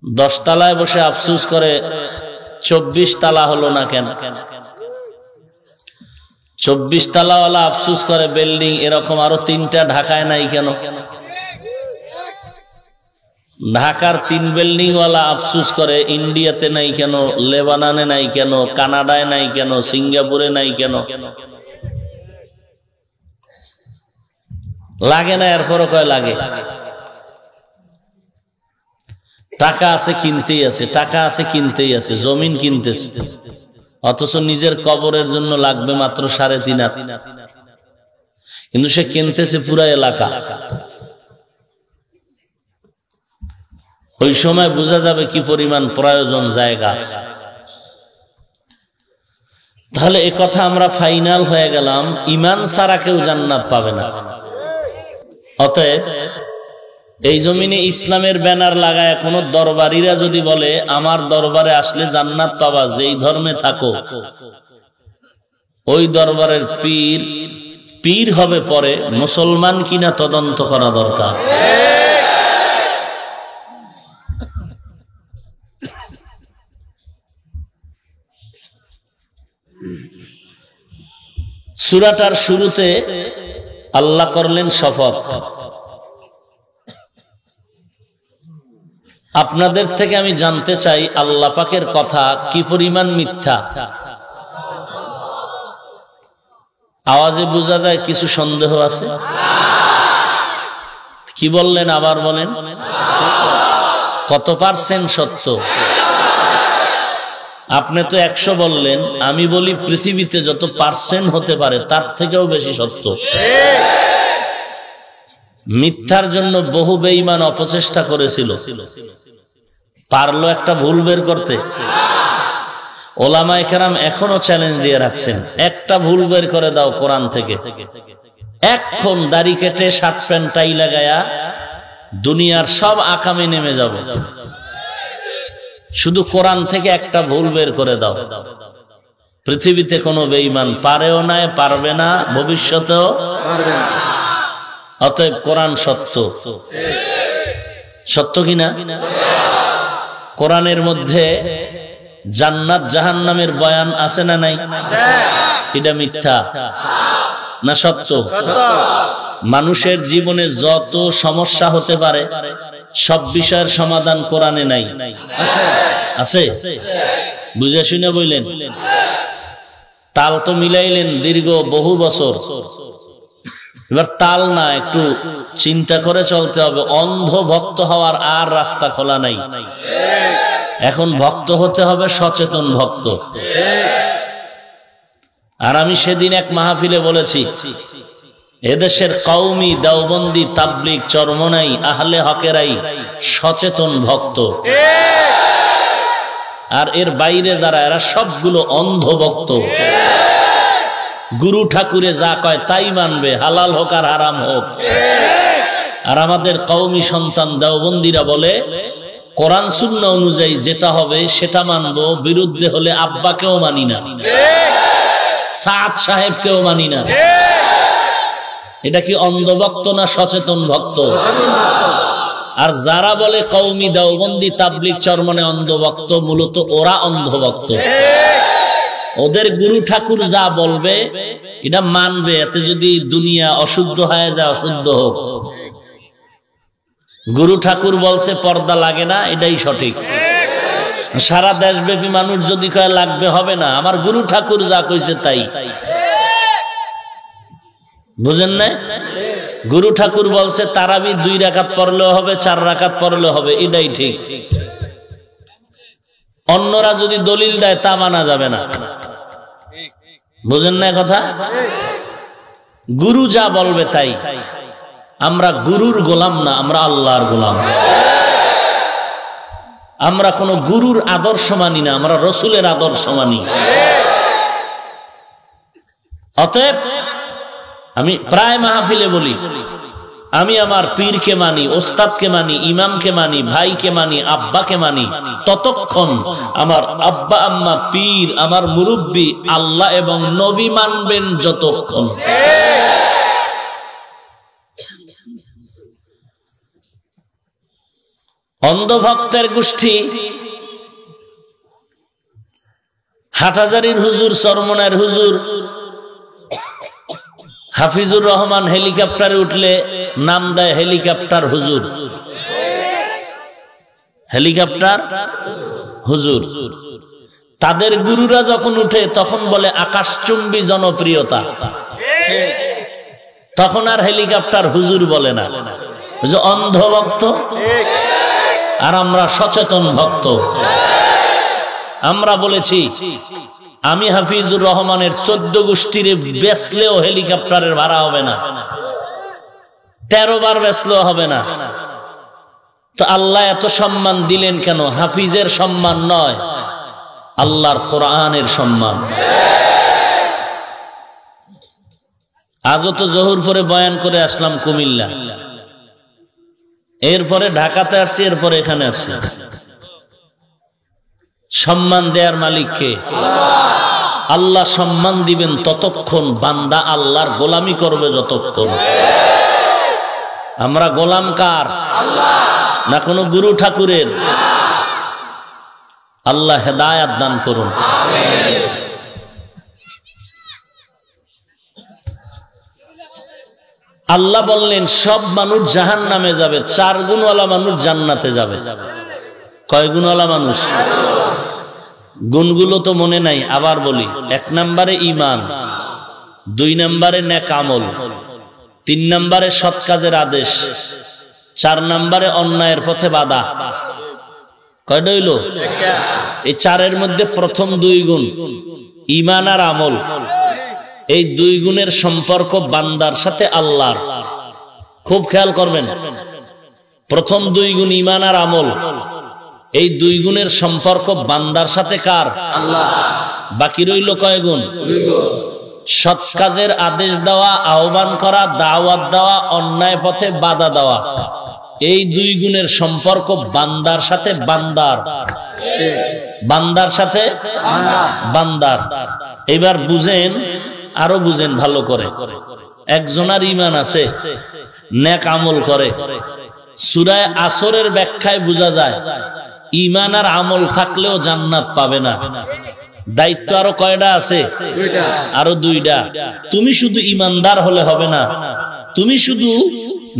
Speaker 1: 10 তলায় বসে আফসুস করে 24 তলা হলো না কেন, 24 তলাওয়ালা আফসুস করে বিল্ডিং এরকম আরো 3টা ঢাকায় নাই কেন, ঢাকার 3 বিল্ডিং ওয়ালা আফসুস করে ইন্ডিয়াতে নাই কেন, লেবাননে নাই কেন, কানাডায় নাই কেন, সিঙ্গাপুরে নাই কেন। লাগে না, এরপরও কয় লাগে। টাকা আছে কিনতেই আছে, টাকা আছে কিনতেই আছে, জমিন কিনতেছে, অথচ নিজের কবরের জন্য লাগবে মাত্র 3.5 হাত, কিন্তু সে কিনতেছে পুরা এলাকা। ওই সময় বোঝা যাবে কি পরিমাণ প্রয়োজন জায়গা। তাহলে এ কথা আমরা ফাইনাল হয়ে গেলাম, ঈমান ছাড়া কেউ জান্নাত পাবে না। অতএব এই জমিনে ইসলামের ব্যানার লাগায় কোন দরবারীরা যদি বলে আমার দরবারে আসলে জান্নাত পাবা, যেই ধর্মে থাকো, ওই দরবারের পীর হবে পরে, মুসলমান কিনা তদন্ত করা দরকার। সূরাটার শুরুতে আল্লাহ করলেন শপথ, আপনাদের থেকে আমি জানতে চাই আল্লাহ পাকের কথা কি পরিমাণ মিথ্যা। আওয়াজে বোঝা যায় কিছু সন্দেহ আছে। কি বললেন, আবার বলেন, কত পার্সেন্ট সত্য? আপনি তো 100 বললেন, আমি বলি পৃথিবীতে যত পার্সেন্ট হতে পারে তার থেকেও বেশি সত্য। মিথ্যার জন্য বহু বেঈমান অপচেষ্টা করেছিল, পারলো একটা ভুল বের করতে? ওলামায়ে কেরাম এখনো চ্যালেঞ্জ দিয়ে রাখছেন, একটা ভুল বের করে দাও কোরআন থেকে, এখন দাড়ি কেটে শার্ট প্যান্ট টাই লাগায়া দুনিয়ার সব আকামে নেমে যাবে, শুধু কোরআন থেকে একটা ভুল বের করে দাও। পৃথিবীতে কোনো বেঈমান পারেও না, পারবে না, ভবিষ্যতেও পারবে না। অতএব কোরআন সত্য, সত্য কিনা? কোরআনের মধ্যে জান্নাত জাহান্নামের বয়ান আছে না নাই? এটা মিথ্যা না সত্য? মানুষের জীবনে যত সমস্যা হতে পারে সব বিষয়ের সমাধান কোরআনে নাই, আছে? বুঝে শুনে বললেন, তাল তো মিলাইলেন দীর্ঘ বহু বছর, এবার তাল না, একটু চিন্তা করে চলতে হবে। অন্ধ ভক্ত হওয়ার আর রাস্তা খোলা নাই, এখন ভক্ত হতে হবে সচেতন ভক্ত। আর আমি সেদিন এক মাহফিলে বলেছি, এদেশের কওমি দেওবন্দি তাবলিগ চরমনাই আহলে হকেরাই সচেতন ভক্ত, আর এর বাইরে যারা এরা সবগুলো অন্ধ ভক্ত। গুরু ঠাকুরে যা কয় তাই মানবে, হালাল হোক আর হারাম হোক। আর আমাদের কওমি সন্তান দেওবন্দিরা বলে কোরআন সুন্নাহ অনুযায়ী যেটা হবে সেটা মানবো, বিরুদ্ধে হলে আব্বাকেও মানি না, সাদ সাহেবকেও মানি না। এটা কি অন্ধভক্ত না সচেতন ভক্ত? আর যারা বলে কওমি দেওবন্দি তাবলিগ চরমনে অন্ধভক্ত, মূলত ওরা অন্ধভক্ত। ওদের গুরু ঠাকুর যা বলবে এটা মানবে, এতে যদি দুনিয়া অশুদ্ধ হয়ে যায় অশুদ্ধ হোক। গুরু ঠাকুর বলছে পর্দা লাগে না, এটাই সঠিক। সারা দেশব্যাপী মানুষ যদি কয় লাগবে, হবে না, আমার গুরু ঠাকুর যা কইছে তাই। বুঝেন না? গুরু ঠাকুর বলছে তারাবি 2 রাকাত পড়লেও হবে, 4 রাকাত পড়লেও হবে, এটাই ঠিক। অন্যরা যদি দলিল দেয় তা মানা যাবে না। বুঝেন না কথা? গুরু যা বলবে তাই। আমরা গুরুর গোলাম না, আমরা আল্লাহর গোলাম। আমরা কোন গুরুর আদর্শ মানি না, আমরা রসুলের আদর্শ মানি। অতএব আমি প্রায় মাহফিলে বলি, আমি আমার পীরকে মানি, ওস্তাদকে মানি, ইমামকে মানি, ভাইকে মানি, আব্বাকে মানি, ততক্ষণ আমার আব্বা আম্মা পীর আমার মুরব্বী আল্লাহ এবং নবী মানবেন যতক্ষণ। অন্ধভক্তের গোষ্ঠী হাটহাজারীর হুজুর, চরমনার হুজুর হাফিজুর রহমান হেলিকপ্টারে উঠলে নাম দেয় হেলিকপ্টার হুজুর। হেলিকপ্টার হুজুর। তাদের গুরুরা যখন উঠে তখন বলে আকাশচুম্বী জনপ্রিয়তা, তখন আর হেলিকপ্টার হুজুর বলে না। অন্ধভক্ত আর আমরা সচেতন ভক্ত। আমরা বলেছি আমি হাফিজুর রহমানের 14 গোষ্ঠীর বেচলেও হেলিকপ্টারের ভাড়া হবে না, 13 বার বেচলেও হবে না। তো আল্লাহ এত সম্মান দিলেন কেন? হাফিজের সম্মান নয়, আল্লাহর কোরআনের সম্মান। আজও তো জহুর পরে বয়ান করে আসলাম কুমিল্লা, এরপরে ঢাকাতে আসছি, এরপরে এখানে আসছি। সম্মান দেয়ার মালিককে আল্লাহ সম্মান দিবেন ততক্ষণ, বান্দা আল্লাহর গোলামি করবে যতক্ষণ। আমরা গোলাম কার? না কোনো গুরু ঠাকুরের? আল্লাহ হেদায়াত দান করুন। আল্লাহ বললেন সব মানুষ জাহান্নামে যাবে, 4 গুণওয়ালা মানুষ জান্নাতে যাবে। কয় গুণওয়ালা মানুষ? গুণগুলো তো মনে নাই, আবার বলি। 1 নম্বরে ঈমান, 2 নম্বরে নেক আমল, 3 নম্বরে সৎ কাজের আদেশ, 4 নম্বরে অন্যায়ের পথে বাধা। কয়টা হইল? এই 4-এর মধ্যে প্রথম 2 গুণ ঈমান আর আমল, এই 2 গুণের সম্পর্ক বান্দার সাথে আল্লাহর। খুব খেয়াল করবেন, প্রথম 2 গুণ ঈমান আর আমল, এই 2 গুণের সম্পর্ক বান্দার সাথে কার? আল্লাহ। বাকি রইল কয় গুণ? 2 গুণ। সৎ কাজের আদেশ দেওয়া, আহ্বান করা, দাওয়াত দেওয়া, অন্যায় পথে বাধা দেওয়া, এই 2 গুণের সম্পর্ক বান্দার সাথে বান্দার, বান্দার সাথে বান্দার। এবার বুঝেন, আরো বুঝেন ভালো করে। একজনের ঈমান আছে, নেক আমল করে। সূরা আসরের ব্যাখ্যায় বোঝা যায় ঈমান আর আমল থাকলেও জান্নাত পাবে না। দায়িত্ব আরো কয়টা আছে? 2টা। আরো 2টা। তুমি শুধু ঈমানদার হলে হবে না, তুমি শুধু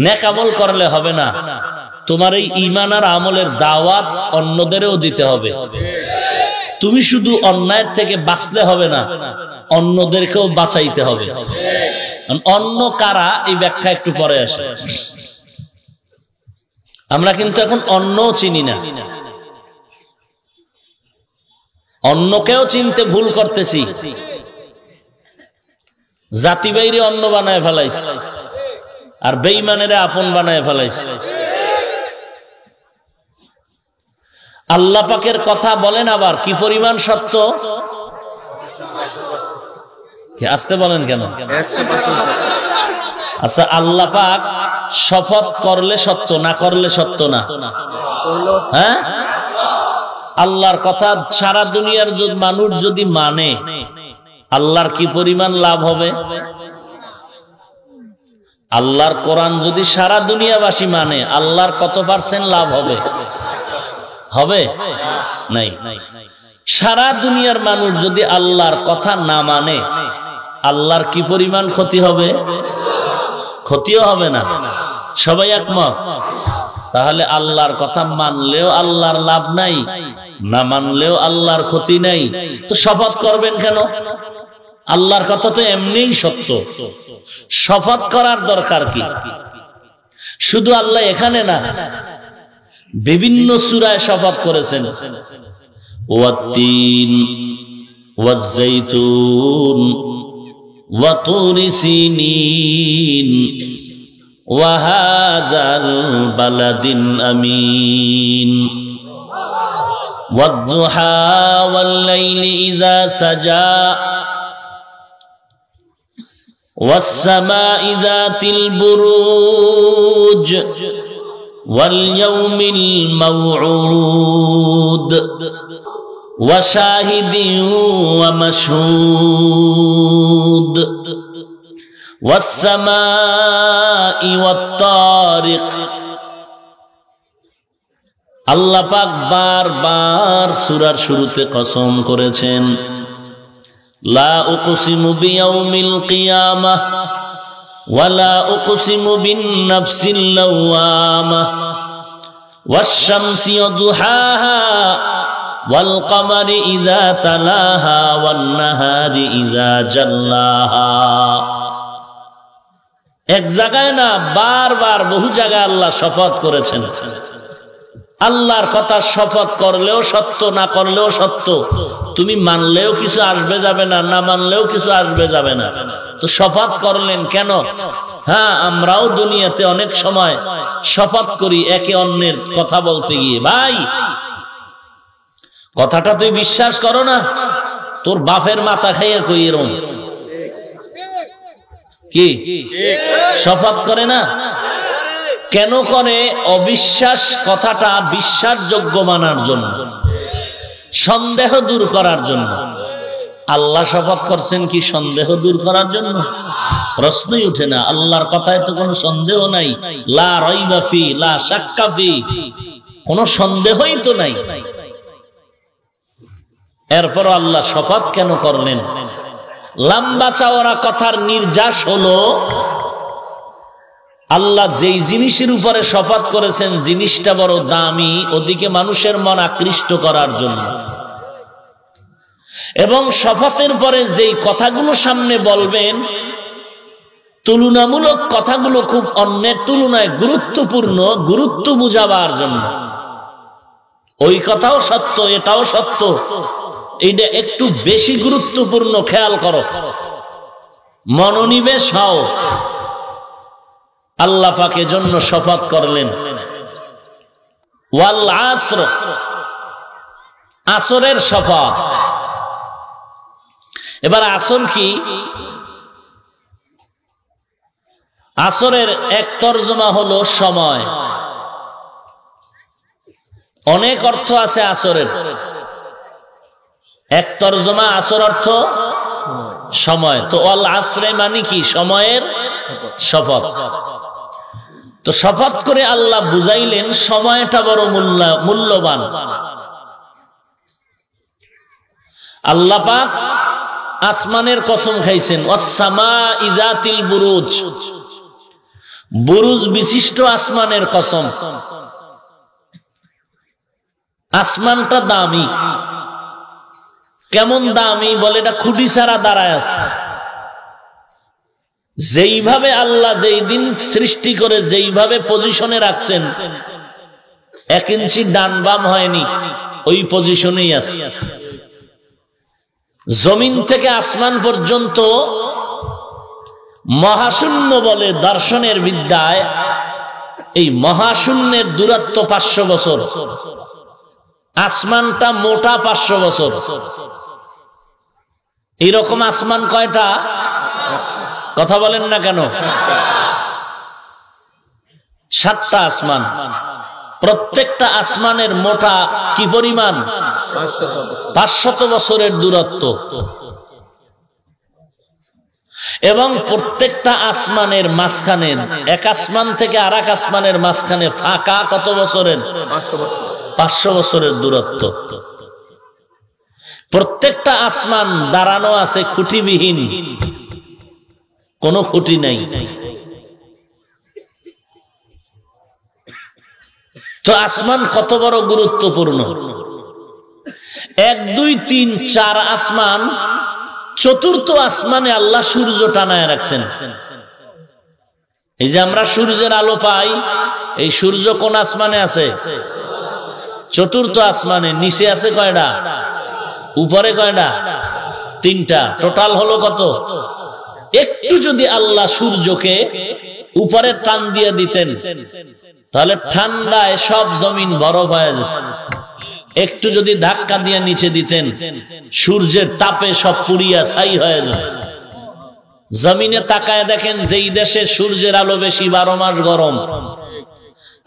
Speaker 1: নেক আমল করলে হবে না, তোমার এই ঈমান আর আমলের দাওয়াত অন্যদেরও দিতে হবে। তুমি শুধু অন্যায়ের থেকে বাঁচলে হবে না, অন্যদেরকেও বাঁচাইতে হবে। অন্য কারা, এই ব্যাখ্যা একটু পরে আসে। আমরা কিন্তু এখন অন্যও চিনি না, অন্যকেও চিনতে ভুল করতেছি। জাতি বাইরে অন্য বানায় ফেলাইছে, আর বেঈমানেরা আপন বানায় ফেলাইছে। আল্লাহ পাকের কথা বলেন আবার কি পরিমাণ সত্য, আসতে বলেন কেন? আচ্ছা, আল্লাহ পাক শপথ করলে সত্য, না করলে সত্য না? হ্যাঁ, আল্লাহর কথা সারা দুনিয়ার মানুষ যদি মানে, আল্লাহর কি পরিমাণ লাভ হবে? আল্লাহর কোরআন যদি সারা দুনিয়াবাসী মানে, আল্লাহর কত পার্সেন্ট লাভ হবে? হবে নাই। সারা দুনিয়ার মানুষ যদি আল্লাহর কথা না মানে, আল্লাহর কি পরিমাণ ক্ষতি হবে? ক্ষতিও হবে না। সবাই একমত? তাহলে আল্লাহর কথা মানলেও আল্লাহর লাভ নাই, না মানলেও আল্লাহর ক্ষতি নাই, তো শপথ করবেন কেন? আল্লাহর কথা তো এমনিই সত্য, শপথ করার দরকার কি? শুধু আল্লাহ এখানে না, বিভিন্ন সূরায় শপথ করেছেন। ওয়াত্তিন ওয়াজ্জাইতুন ওয়া তুরি সিনিন ওয়া হাযাল বালাদিন আমিন ওয়াদ-দুহা ওয়াল-লাইলি ইযা সাজা ওয়াস-সামা'i যাতিল বুরুজ واليوم الموعود وشاهد ومشهود والسماء والطارق। আল্লাহ পাক বারবার সূরার শুরুতে কসম করেছেন, লা উকসিমু বিয়াউমিল কিয়ামাহ ওয়ালা উকসিমু বিন-নাফসিল লাওয়ামাহ ওয়াশ-শামসি ওয়া-দুহাহা ওয়াল-কমারি ইযা তালাহা ওয়ান-নাহারি ইযা জাল্লাহা। এক জায়গায় না, বারবার বহু জায়গায় আল্লাহ শপথ করেছেন। আল্লাহর কথা শপথ করলেও সত্য, না করলেও সত্য। তুমি মানলেও কিছু আসবে যাবে না, না মানলেও কিছু আসবে যাবে না, তো শপথ করলেন কেন? হ্যাঁ, আমরাও দুনিয়াতে অনেক সময় শপথ করি একে অন্যের কথা বলতে গিয়ে। ভাই, কথাটা তুই বিশ্বাস করো না, তোর বাপের মাথা খাইয়ে কই এরম কি শপথ করে না? কেন করে? অবিশ্বাস কথাটা বিশ্বাসযোগ্য মানার জন্য, সন্দেহ দূর করার জন্য। আল্লাহ শপথ করছেন কি সন্দেহ দূর করার জন্য? প্রশ্নই উঠে না। আল্লাহর কথায় তো কোনো সন্দেহ নাই, লা রাইবা ফি, লা শাক্কা ফি, কোনো সন্দেহই তো নাই। এরপর আল্লাহ শপথ কেন করলেন? লম্বা চওড়া কথার নির্যাস হলো, আল্লাহ যেই জিনিসের উপরে শপথ করেছেন জিনিসটা বড় দামি, ওদিকে মানুষের মন আকৃষ্ট করার জন্য। এবং শপথের পরে যেই কথাগুলো সামনে বলবেন, তুলনামূলক কথাগুলো খুব অন্যের তুলনায় গুরুত্বপূর্ণ, গুরুত্ব বুঝাবার জন্য। ওই কথাও সত্য, এটাও সত্য, এইটা একটু বেশি গুরুত্বপূর্ণ, খেয়াল করো, মনোনিবেশ হও। আল্লাহ পাকের জন্য শপথ করলেন। ওয়াল আসর, আসরের শপথ। এবার আসর কি? আসরের এক তরজমা হলো সময়। অনেক অর্থ আছে আসরের। এক তরজমা আসর অর্থ সময়। তো ওয়াল আসরে মানে কি? সময়ের শপথ। তো শপথ করে আল্লাহ বুঝাইলেন সময়টা বড় মূল্যবান। আল্লাহ পাক আসমানের কসম খাইছেন, ওয়াস-সামা'i যাতিল বুরুজ, বুরুজ বিশিষ্ট আসমানের কসম। আসমানটা দামি। কেমন দামি? বলে এটা খুঁটি ছাড়া দাঁড়ায় আছে। যেইভাবে আল্লাহ যেই দিন সৃষ্টি করে যেইভাবে পজিশনে রাখছেন, 1 ইঞ্চি ডান বাম হয়নি, ওই পজিশনেই আছে। জমিন থেকে আসমান পর্যন্ত মহাশূন্য বলে দর্শনের বিদ্যায়। এই মহাশূন্যের দূরত্ব 500 বছর, আসমানটা মোটা 500 বছর। এইরকম আসমান কয়টা? কথা বলেন না কেন? 7টা আসমান। প্রত্যেকটা আসমানের মোটা কি পরিমাণ? 500 বছরের দূরত্ব। এবং প্রত্যেকটা আসমানের মাঝখানে, এক আসমান থেকে আর এক আসমানের মাঝখানে ফাঁকা কত বছরের? 500 বছরের দূরত্ব। প্রত্যেকটা আসমান দাঁড়ানো আছে খুঁটিবিহীন, কোনো খুঁটি নাই। তো আসমান কত বড় গুরুত্বপূর্ণ। 1, 2, 3, 4 আসমান। চতুর্থ আসমানে আল্লাহ সূর্য টানায় রাখছেন। এই যে আমরা সূর্যের আলো পাই, এই সূর্য কোন আসমানে আছে? চতুর্থ আসমানে। নিচে আছে কয়টা? উপরে কয়টা? 3টা। টোটাল হলো কত? একটু যদি আল্লাহ সূর্যকে উপরে টান দিয়ে দিতেন, তাহলে ঠান্ডায় সব জমিন বরফ হয়ে যেত। একটু যদি ধাক্কা দিয়ে নিচে দিতেন, সূর্যের তাপে সব পুড়িয়া ছাই হয়ে যায়। জমিনে তাকায় দেখেন, যেই দেশে সূর্যের আলো বেশি 12 মাস গরম,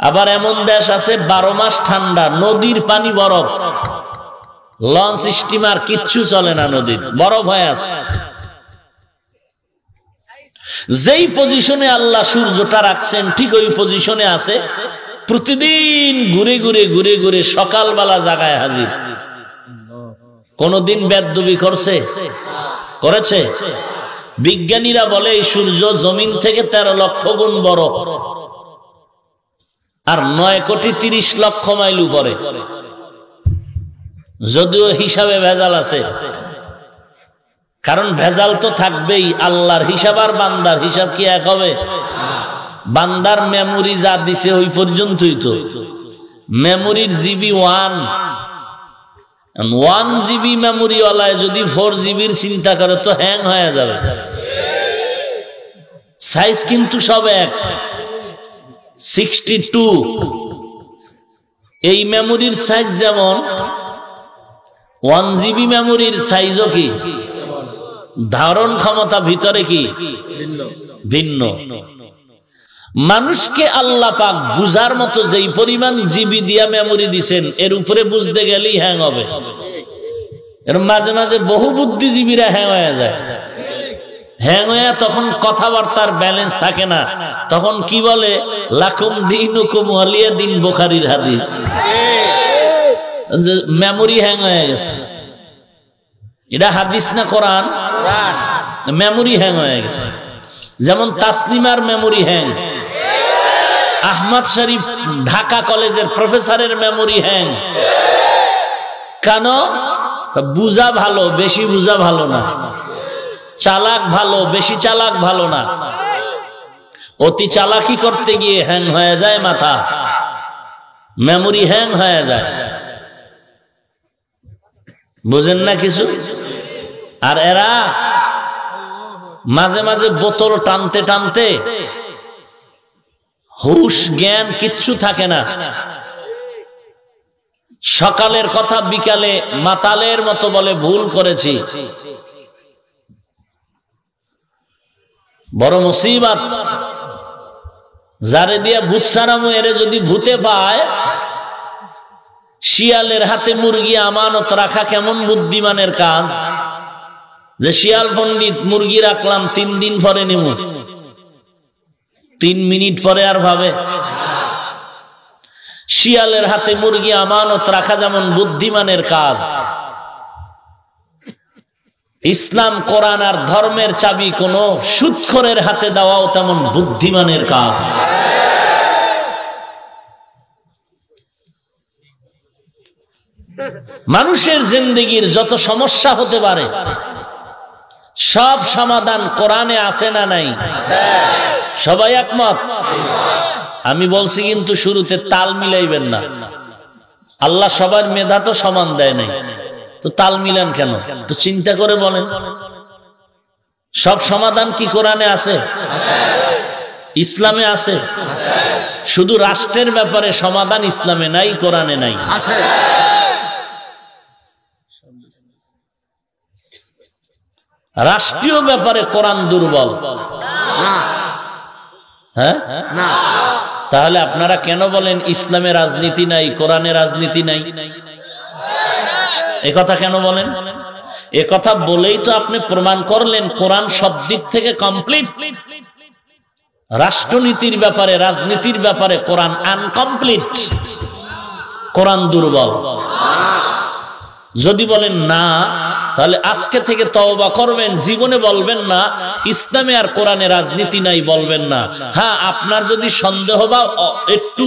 Speaker 1: আবার এমন দেশ আছে 12 মাস ঠান্ডা, নদীর পানি বরফ, লঞ্চ স্টিমার কিচ্ছু চলে না, নদীর বরফ হয়ে আছে। যেই পজিশনে আল্লাহ সূর্যটা রাখছেন, ঠিক ওই পজিশনে আছে। প্রতিদিন ঘুরে ঘুরে ঘুরে ঘুরে সকালবেলা জাগায় হাজির। কোনদিন বেদবি করেছে? বিজ্ঞানীরা বলে এই সূর্য জমিন থেকে 13 লক্ষ গুণ বড়, আর 9,30,00,000 মাইল উপরে। যদিও হিসাবে ভেজাল আছে, কারণ ভেজাল তো থাকবেই। আল্লাহর হিসাব আর বান্দার হিসাব কি এক হবে? বান্দার মেমোরি যা দিছে ওই পর্যন্তই তো। মেমোরির জিবি 1 জিবি মেমোরি ওয়ালায় যদি 4 জিবির চিন্তা করে তো হ্যাং হয়ে যাবে। সাইজ কিন্তু সব এক, 62। এই মেমোরির সাইজ যেমন, 1 জিবি মেমোরির সাইজও কি ধারণ ক্ষমতা ভিতরে কি ভিন্ন। মানুষকে আল্লাহ পাক বুঝার মতো যেই পরিমাণ জিবি দিয়া মেমোরি দিছেন, এর উপরে বুঝতে গেলেই হ্যাং হবে। এর মাঝে মাঝে বহু বুদ্ধিজীবীরা হ্যাং হয়ে যায়। হ্যাং হয়ে তখন কথাবার্তার ব্যালেন্স থাকে না। তখন কি বলে? লাকুম দীনুকুম ওয়ালিয়া দিন, বুখারীর হাদিস। মেমোরি হ্যাং হয়ে গেছে। এটা হাদিস না কোরআন? মেমোরি হ্যাং হয়ে গেছে। যেমন তাসলিমার মেমোরি হ্যাং, আহমদ শরীফ ঢাকা কলেজের প্রফেসরের মেমোরি হ্যাং। কেন? বুঝা ভালো, বেশি বুঝা ভালো না। চালাক ভালো, বেশি চালাক ভালো না। অতি চালাকি করতে গিয়ে হ্যাং হয়ে যায় মাথা, মেমোরি হ্যাং হয়ে যায়। বুঝেন না কিছু? আর এরা মাঝে মাঝে বোতল টানতে টানতে হুশ জ্ঞান কিচ্ছু থাকে না। সকালের কথা বিকালে মাতালের মতো বলে ভুল করেছি। বড় মুসিবত। যারে দিয়া ভূত সারামু, এরে যদি ভূতে পায়। শিয়ালের হাতে মুরগি আমানত রাখা কেমন বুদ্ধিমানের কাজ, যে শিয়াল পণ্ডিত মুরগি রাখলাম 3 দিন পরে নিমু, 3 মিনিট পরে আর ভাবে। শিয়ালের হাতে মুরগি আমানত রাখা যেমন বুদ্ধিমানের কাজ, ইসলাম কোরআন আর ধর্মের চাবি কোন সুদখোরের হাতে দেওয়াও তেমন বুদ্ধিমানের কাজ। মানুষের জিন্দেগির যত সমস্যা হতে পারে, সব সমাধান কোরআনে আছে না নাই? সবাই একমত? আমি বলছি কিন্তু শুরুতে তাল মিলাইবেন না। আল্লাহ সবার মেধা তো সমান দেয় নাই, তো তাল মিলান কেন? তো চিন্তা করে বলেন। সব সমাধান কি কোরআনে আছে? ইসলামে আছে। শুধু রাষ্ট্রের ব্যাপারে সমাধান ইসলামে নাই, কোরআনে নাই। রাষ্ট্রীয় ব্যাপারে কোরআন দুর্বল। হ্যাঁ, তাহলে আপনারা কেন বলেন ইসলামে রাজনীতি নাই, কোরআনে রাজনীতি নাই? একথা কেন বলেন? একথা বলেই তো আপনি প্রমাণ করলেন কোরআন সব দিক থেকে কমপ্লিট। রাষ্ট্রনীতির ব্যাপারে, রাজনীতির ব্যাপারে কোরআন আনকমপ্লিট, কোরআন দুর্বল। যদি বলেন না, তাহলে আজকে থেকে তওবা করবেন, জীবনে বলবেন না ইসলামে আর কোরআনে রাজনীতি নাই, বলবেন না। হ্যাঁ, আপনার যদি সন্দেহ বা একটু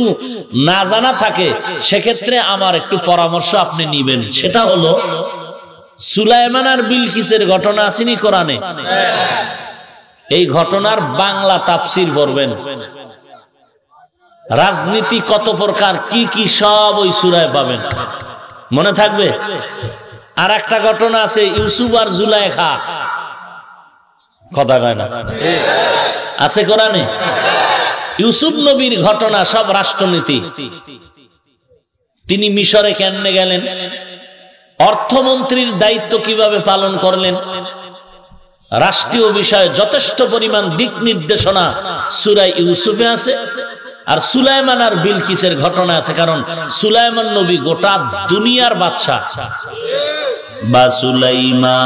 Speaker 1: না জানা থাকে, সেক্ষেত্রে আমার একটু পরামর্শ আপনি নিবেন। সেটা হলো সুলাইমান আর বিলকিসের ঘটনা আসেনি কোরআনে? এই ঘটনার বাংলা তাফসীর পড়বেন। রাজনীতি কত প্রকার, কি কি সব ওই সূরায় পাবেন, মনে থাকবে। আর একটা ঘটনা আছে ইউসুফ আর জুলাইখা, কথা কয় না, আছে কোরআনে। ইউসুফ নবীর ঘটনা সব রাষ্ট্রনীতি। তিনি মিশরে কেমনে গেলেন, অর্থমন্ত্রীর দায়িত্ব কিভাবে পালন করলেন, রাষ্ট্রীয় বিষয়ে যথেষ্ট পরিমাণ দিক নির্দেশনা সূরা ইউসুফে আছে। আর সুলাইমান আর বিলকিসের ঘটনা আছে, কারণ সুলাইমান নবী গোটা দুনিয়ার বাদশা। বা সুলাইমা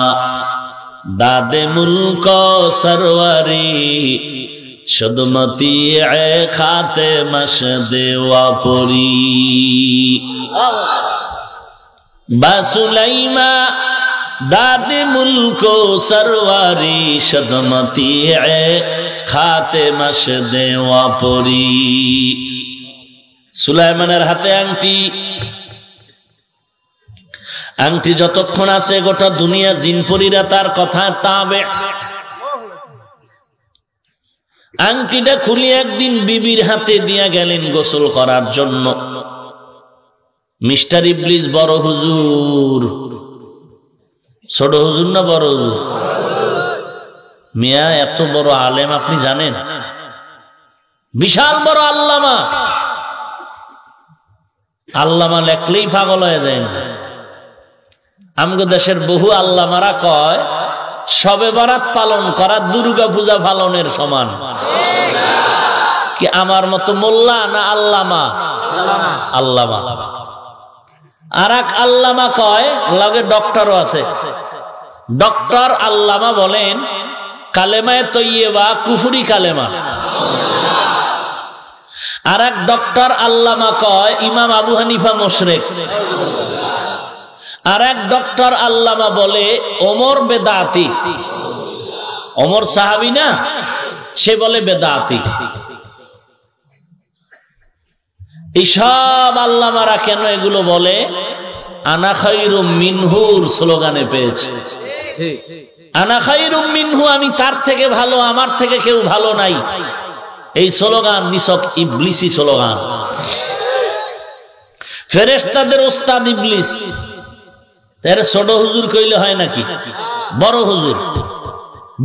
Speaker 1: দাদে মুলক সরওয়ারি সদমতি এ খাতে মশদে ওয়াপরি। বা সুলাইমা দাদে মুলক সরওয়ারি সদমতি এ খাতে মশদে ওয়াপরি। সুলাইমানের হাতে আংটি, আংটি যতক্ষণ আছে গোটা দুনিয়া জিনপরীরা তার কথা তাবে। আংটিটা খুলে একদিন বিবির হাতে দিয়া গেলেন গোসল করার জন্য। মিস্টার ইবলিস বড় হুজুর, ছোট হুজুর না বড় হুজুর? মিয়া এত বড় আলেম আপনি জানেন, বিশাল বড় আল্লামা। আল্লামা লেখলেই পাগল হয়ে যায়। আমগো দেশের বহু আল্লামারা কয় শবে বরাত পালন করা দুর্গা পূজা পালনের সমান। কি আমার মতো মোল্লা না আল্লামা? আল্লামা। আর এক আল্লামা কয়, লগে ডক্টরও আছে, ডক্টর আল্লামা বলেন কালেমায়ে তৈয়বা কুফরি কালেমা। আর এক ডক্টর আল্লামা কয় ইমাম আবু হানিফা মুশরিক। আর এক ডক্টর আল্লামা বলে ওমর বেদাতি। ওমর সাহাবী না, সে বলে বেদাতি। এইসব আল্লামারা কেন এগুলো বলে? আনা খায়রুম মিনহুর স্লোগানে পেয়েছে। আনা খায়রুম মিনহু, আমি তার থেকে ভালো, আমার থেকে কেউ ভালো নাই। এই স্লোগান নিছক ইবলিসি স্লোগান। ফেরেশতাদের ওস্তাদ ইবলিস। এর ছোট হুজুর কইলে হয় নাকি? বড় হুজুর।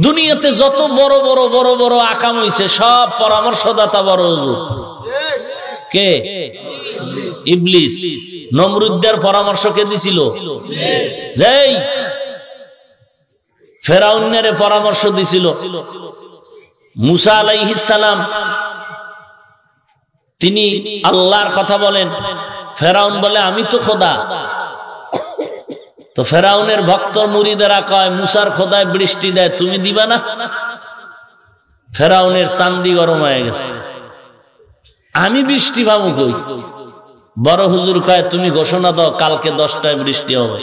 Speaker 1: দুনিয়াতে যত বড় বড় বড় বড় আকাম হইছে সব পরামর্শদাতা বড় হুজুর। কে? ইবলিস। নমরুদের পরামর্শ কে দিছিল? যেই ফেরাউনের পরামর্শ দিছিল। মুসা আলাইহিস সালাম তিনি আল্লাহর কথা বলেন, ফেরাউন বলে আমি তো খোদা। তো ফেরাউনের ভক্ত মুরিদেরা কয় মুসার খোদায় বৃষ্টি দেয়, তুমি দিবা না? ফেরাউনের চান্দি গরম হয়ে গেছে, আমি বৃষ্টি পাবো কই? বড় হুজুর কয় তুমি ঘোষণা দাও কালকে 10টায় বৃষ্টি হবে।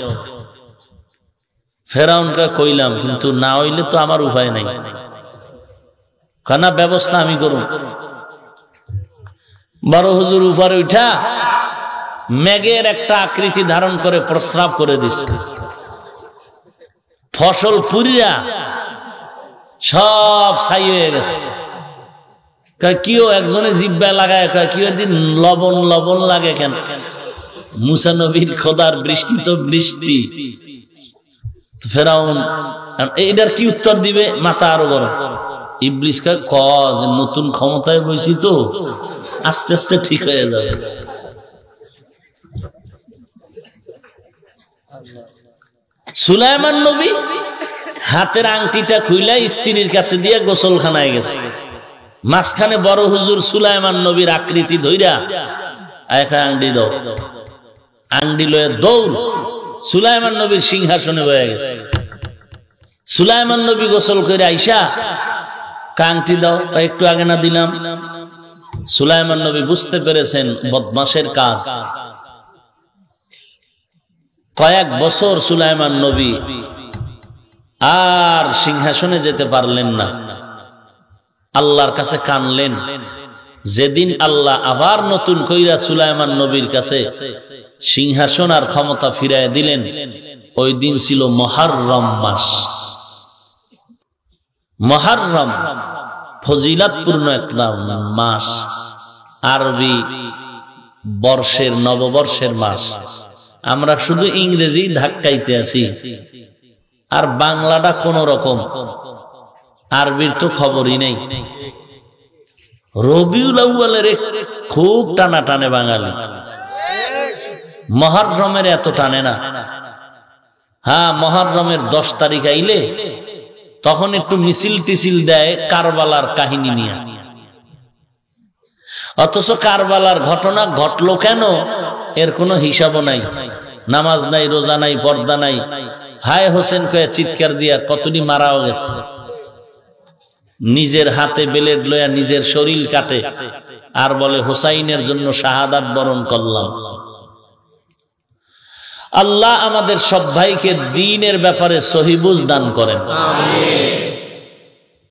Speaker 1: ফেরাউন কয় কইলাম, কিন্তু না হইলে তো আমার উপায় নাই, কানা ব্যবস্থা আমি করব। বড় হুজুর উপরে উঠা মেঘের একটা আকৃতি ধারণ করে প্রস্রাব করে দিছে। ফসল পুরিয়া সব ছাই হয়ে গেছে। কিও একজনে জিব্বায় লাগায় কয় কিও দিন লবণ লবণ লাগে কেন? মুসা নবীর খোদার বৃষ্টি তো বৃষ্টি, ফেরাউন এটার কি উত্তর দিবে? মাথা আরো গরম। ইবলিস যে নতুন ক্ষমতায় বইছি তো, আস্তে আস্তে ঠিক হয়ে যাবে। সুলাইমান নবী হাতের আংটিটা খুইলা স্ত্রীর কাছে দিয়ে গোসলখানায় গেছে। মাঝখানে বড় হুজুর সুলাইমান নবীর আকৃতি ধইরা একটা আংটি দাও, আংটি লয়ে দৌড় সুলাইমান নবীর সিংহাসনে বয়ে গেছে। সুলাইমান নবী গোসল করে আইসা আংটি দাও, একটু আগে না দিলাম? সুলাইমান নবী বুঝতে পেরেছেন বদমাশের কাজ। কয়েক বছর সুলাইমান নবী আর সিংহাসনে যেতে পারলেন না। আল্লাহর কাছে কানলেন। যেদিন আল্লাহ আবার নতুন কইরা সুলাইমান নবীর কাছে সিংহাসন আর ক্ষমতা ফিরায় দিলেন, ওই দিন ছিল মুহররম মাস। মুহররম ফজিলতপূর্ণ একটা মাস, আরবি বর্ষের নববর্ষের মাস। আমরা শুধু ইংরেজি ধাক্কাইতে আছি, আর বাংলাটা কোন রকম, আরবির তো খবরই নেই। রবিউল আউয়ালের খুব টানা টানে বাঙালি, মুহররমের এত টানে না। হ্যাঁ, মুহররমের 10 তারিখ আইলে তখন একটু মিছিল টিছিল দেয় কারবালার কাহিনী নিয়ে। অথচ কারবালার ঘটনা ঘটলো কেন এর কোনো হিসাবও নাই। নামাজ নাই, রোজা নাই, পর্দা নাই, হায় হোসেন কয়ে চিৎকার দিয়া কতটি মারাও গেছে। নিজের হাতে বেলেট লয়া নিজের শরীর কাটে আর বলে হোসাইনের জন্য শাহাদাত বরণ করলাম। আল্লাহ আমাদের সব ভাইকে দ্বীনের ব্যাপারে সহিবুঝ দান করেন।